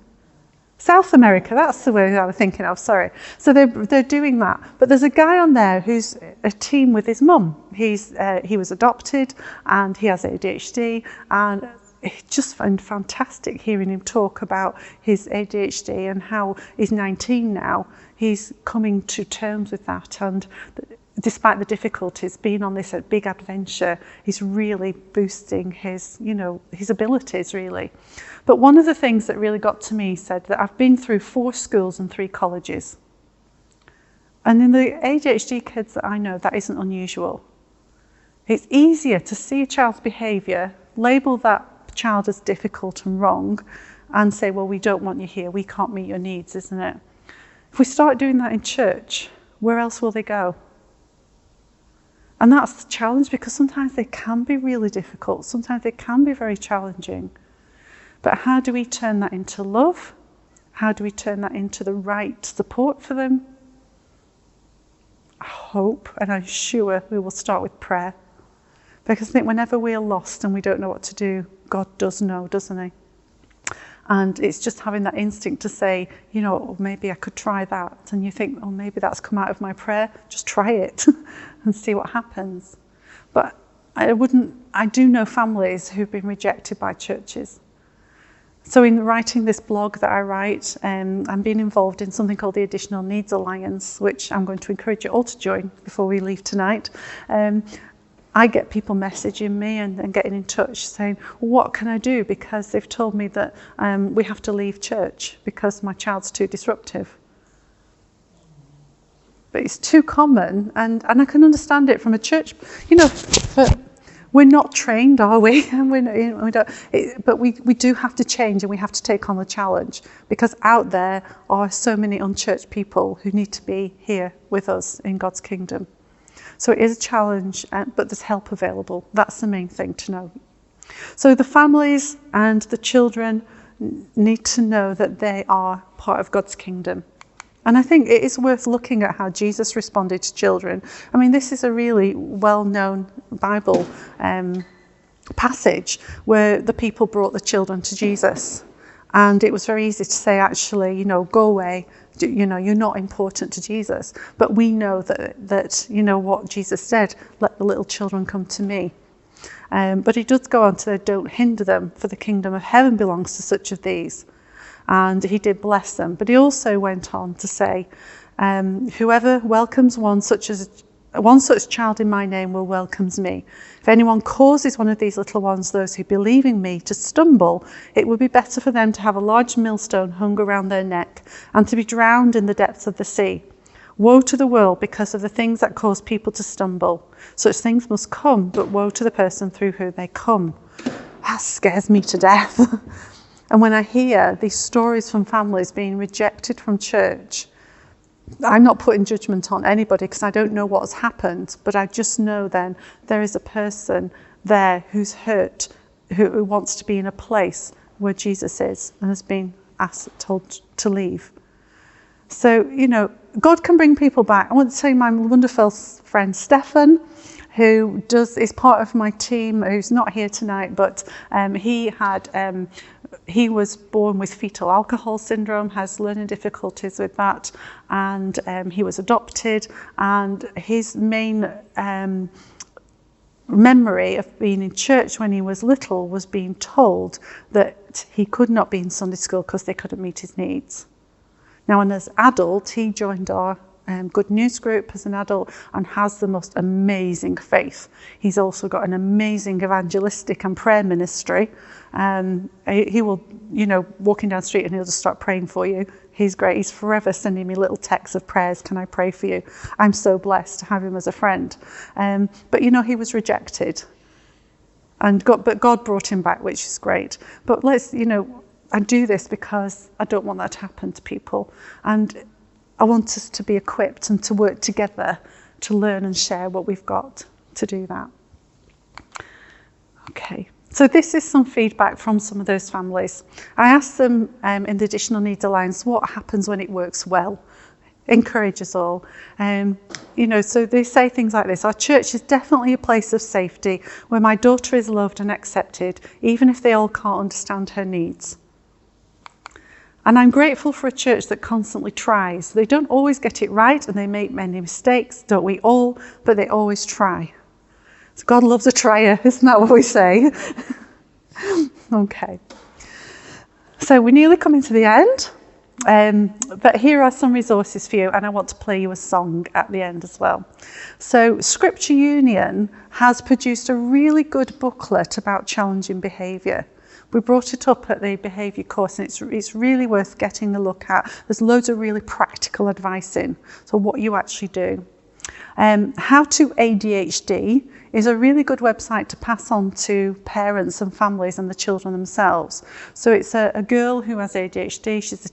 South America, that's the word I was thinking of, sorry. So they're doing that. But there's a guy on there who's a team with his mum. He was adopted and he has ADHD, and it's just fantastic hearing him talk about his ADHD and how he's 19 now. He's coming to terms with that, and despite the difficulties, being on this big adventure is really boosting his abilities, really. But one of the things that really got to me said that I've been through 4 schools and 3 colleges. And in the ADHD kids that I know, that isn't unusual. It's easier to see a child's behaviour, label that child as difficult and wrong, and say, well, we don't want you here, we can't meet your needs, isn't it? If we start doing that in church, where else will they go? And that's the challenge, because sometimes they can be really difficult. Sometimes they can be very challenging. But how do we turn that into love? How do we turn that into the right support for them? I hope, and I'm sure we will start with prayer. Because I think whenever we are lost and we don't know what to do, God does know, doesn't he? And it's just having that instinct to say, maybe I could try that. And you think, oh, maybe that's come out of my prayer. Just try it and see what happens. But I do know families who've been rejected by churches. So in writing this blog that I write, I'm being involved in something called the Additional Needs Alliance, which I'm going to encourage you all to join before we leave tonight. I get people messaging me and getting in touch saying, what can I do? Because they've told me that we have to leave church because my child's too disruptive. But it's too common, and I can understand it from a church, but we're not trained, are we? And but we do have to change, and we have to take on the challenge, because out there are so many unchurched people who need to be here with us in God's kingdom. So it is a challenge, but there's help available. That's the main thing to know. So the families and the children need to know that they are part of God's kingdom. And I think it is worth looking at how Jesus responded to children. I mean, this is a really well-known Bible passage where the people brought the children to Jesus. And it was very easy to say, actually, go away. You're not important to Jesus. But we know that what Jesus said, let the little children come to me. But he does go on to say, don't hinder them, for the kingdom of heaven belongs to such of these. And he did bless them. But he also went on to say, whoever welcomes one such as One such child in my name will welcomes me. If anyone causes one of these little ones, those who believe in me, to stumble, it would be better for them to have a large millstone hung around their neck and to be drowned in the depths of the sea. Woe to the world because of the things that cause people to stumble. Such things must come, but woe to the person through whom they come. That scares me to death. And when I hear these stories from families being rejected from church, I'm not putting judgment on anybody because I don't know what has happened, but I just know then there is a person there who's hurt, who wants to be in a place where Jesus is and has been told to leave. So, God can bring people back. I want to tell you my wonderful friend Stefan, who is part of my team, who's not here tonight, but he was born with fetal alcohol syndrome, has learning difficulties with that, and he was adopted, and his main memory of being in church when he was little was being told that he could not be in Sunday school because they couldn't meet his needs. Now, and as an adult, he joined our Good News group as an adult and has the most amazing faith. He's also got an amazing evangelistic and prayer ministry. He will, walking down the street and he'll just start praying for you. He's great. He's forever sending me little texts of prayers. Can I pray for you? I'm so blessed to have him as a friend. But he was rejected, but God brought him back, which is great. But I do this because I don't want that to happen to people. And I want us to be equipped and to work together to learn and share what we've got to do that. Okay, so this is some feedback from some of those families. I asked them in the Additional Needs Alliance what happens when it works well. Encourage us all. So they say things like this: our church is definitely a place of safety where my daughter is loved and accepted, even if they all can't understand her needs. And I'm grateful for a church that constantly tries. They don't always get it right and they make many mistakes, don't we all? But they always try. So God loves a trier, isn't that what we say? Okay. So we're nearly coming to the end. But here are some resources for you, and I want to play you a song at the end as well. So Scripture Union has produced a really good booklet about challenging behaviour. We brought it up at the behaviour course, and it's really worth getting a look at. There's loads of really practical advice in, so what you actually do. How to ADHD is a really good website to pass on to parents and families and the children themselves. So it's a girl who has ADHD. She's a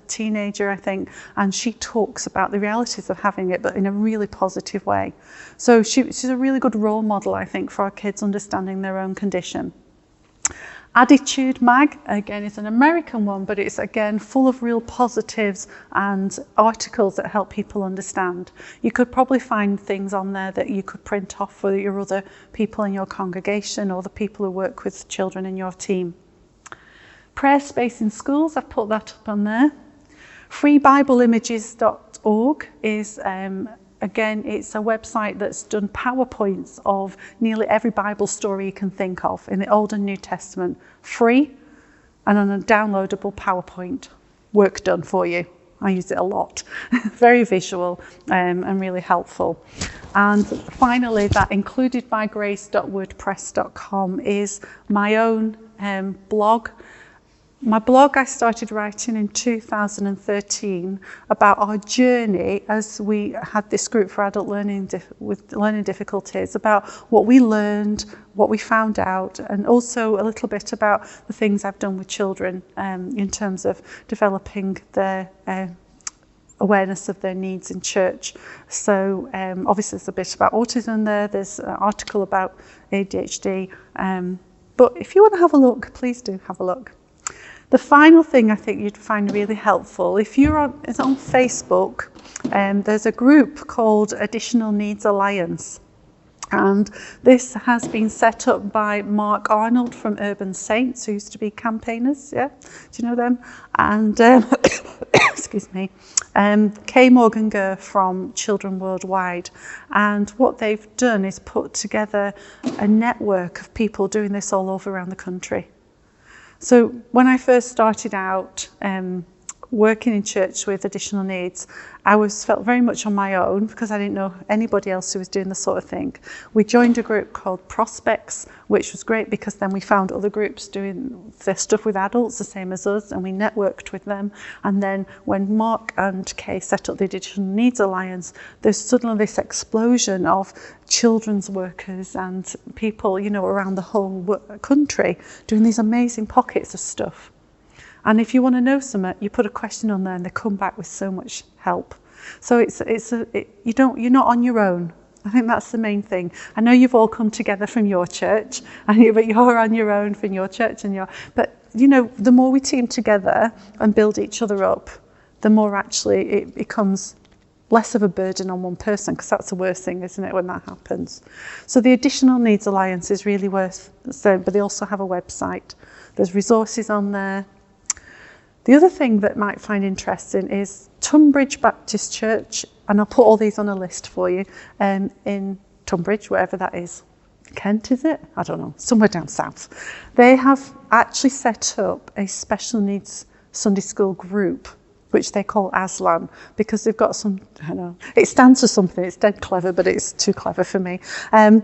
teenager, I think, and she talks about the realities of having it, but in a really positive way. So she's a really good role model, I think, for our kids understanding their own condition. Attitude Mag, again, is an American one, but it's again full of real positives and articles that help people understand. You could probably find things on there that you could print off for your other people in your congregation or the people who work with children in your team. Prayer Space in Schools, I've put that up on there. FreeBibleImages.org is again, it's a website that's done PowerPoints of nearly every Bible story you can think of in the Old and New Testament, free and on a downloadable PowerPoint. Work done for you. I use it a lot. Very visual and really helpful. And finally, that includedbygrace.wordpress.com is my own blog. My blog I started writing in 2013 about our journey as we had this group for adult learning with learning difficulties, about what we learned, what we found out, and also a little bit about the things I've done with children in terms of developing their awareness of their needs in church. So obviously there's a bit about autism there, there's an article about ADHD, but if you want to have a look, please do have a look. The final thing I think you'd find really helpful, if it's on Facebook, there's a group called Additional Needs Alliance. And this has been set up by Mark Arnold from Urban Saints, who used to be campaigners, yeah? Do you know them? And, excuse me, Kay Morgan Gurr from Children Worldwide. And what they've done is put together a network of people doing this all over around the country. So when I first started out, working in church with additional needs, I felt very much on my own because I didn't know anybody else who was doing the sort of thing. We joined a group called Prospects, which was great because then we found other groups doing their stuff with adults the same as us, and we networked with them. And then when Mark and Kay set up the Additional Needs Alliance, there's suddenly this explosion of children's workers and people, you know, around the whole country doing these amazing pockets of stuff. And if you want to know something, you put a question on there and they come back with so much help. So you're not on your own. I think that's the main thing. I know you've all come together from your church, but you're on your own from your church, but you know, the more we team together and build each other up, the more actually it becomes less of a burden on one person, because that's the worst thing, isn't it, when that happens. So the Additional Needs Alliance is really worth saying, but they also have a website. There's resources on there. The other thing that might find interesting is Tunbridge Baptist Church, and I'll put all these on a list for you, in Tunbridge, wherever that is. Kent, is it? I don't know, somewhere down south. They have actually set up a special needs Sunday school group, which they call Aslan, because they've got some, I know, it stands for something, it's dead clever, but it's too clever for me. And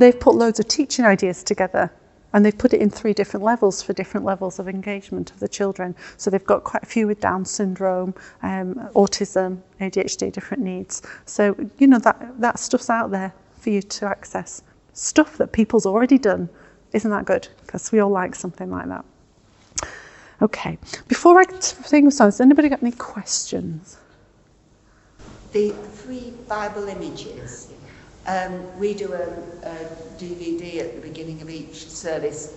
they've put loads of teaching ideas together. And they've put it in 3 different levels for different levels of engagement of the children. So they've got quite a few with Down syndrome, autism, ADHD, different needs. So, you know, that stuff's out there for you to access. Stuff that people's already done. Isn't that good? Because we all like something like that. Okay, before I think of something, has anybody got any questions? The 3 Bible images. We do a DVD at the beginning of each service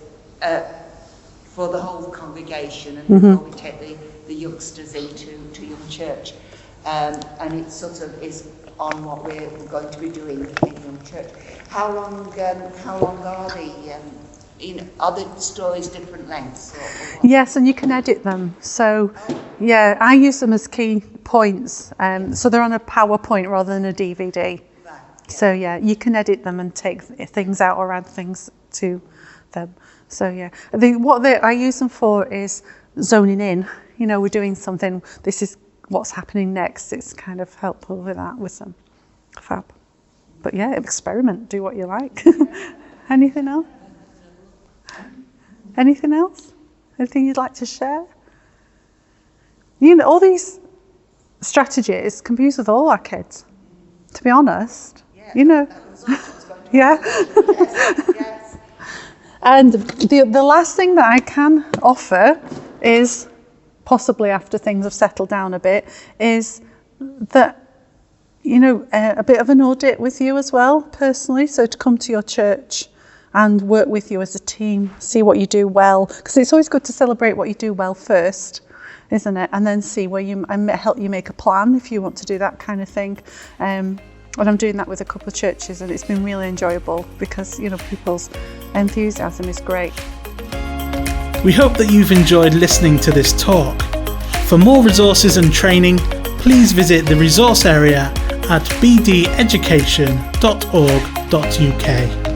for the whole congregation, and before we take the youngsters into young church. And it sort of is on what we're going to be doing in young church. How long are are the stories different lengths? Or Yes, and you can edit them. So, yeah, I use them as key points. So they're on a PowerPoint rather than a DVD. So yeah, you can edit them and take things out or add things to them. So yeah, I use them for is zoning in. You know, we're doing something, this is what's happening next. It's kind of helpful with that, with them. Fab. But yeah, experiment, do what you like. Anything else? Anything else? Anything you'd like to share? You know, all these strategies can be used with all our kids, to be honest. You know, yeah. yes. And the last thing that I can offer is, possibly after things have settled down a bit, is that, you know, a bit of an audit with you as well, personally. So to come to your church and work with you as a team, see what you do well, because it's always good to celebrate what you do well first, isn't it? And then see where and help you make a plan if you want to do that kind of thing. And I'm doing that with a couple of churches, and it's been really enjoyable because, you know, people's enthusiasm is great. We hope that you've enjoyed listening to this talk. For more resources and training, please visit the resource area at bdeducation.org.uk.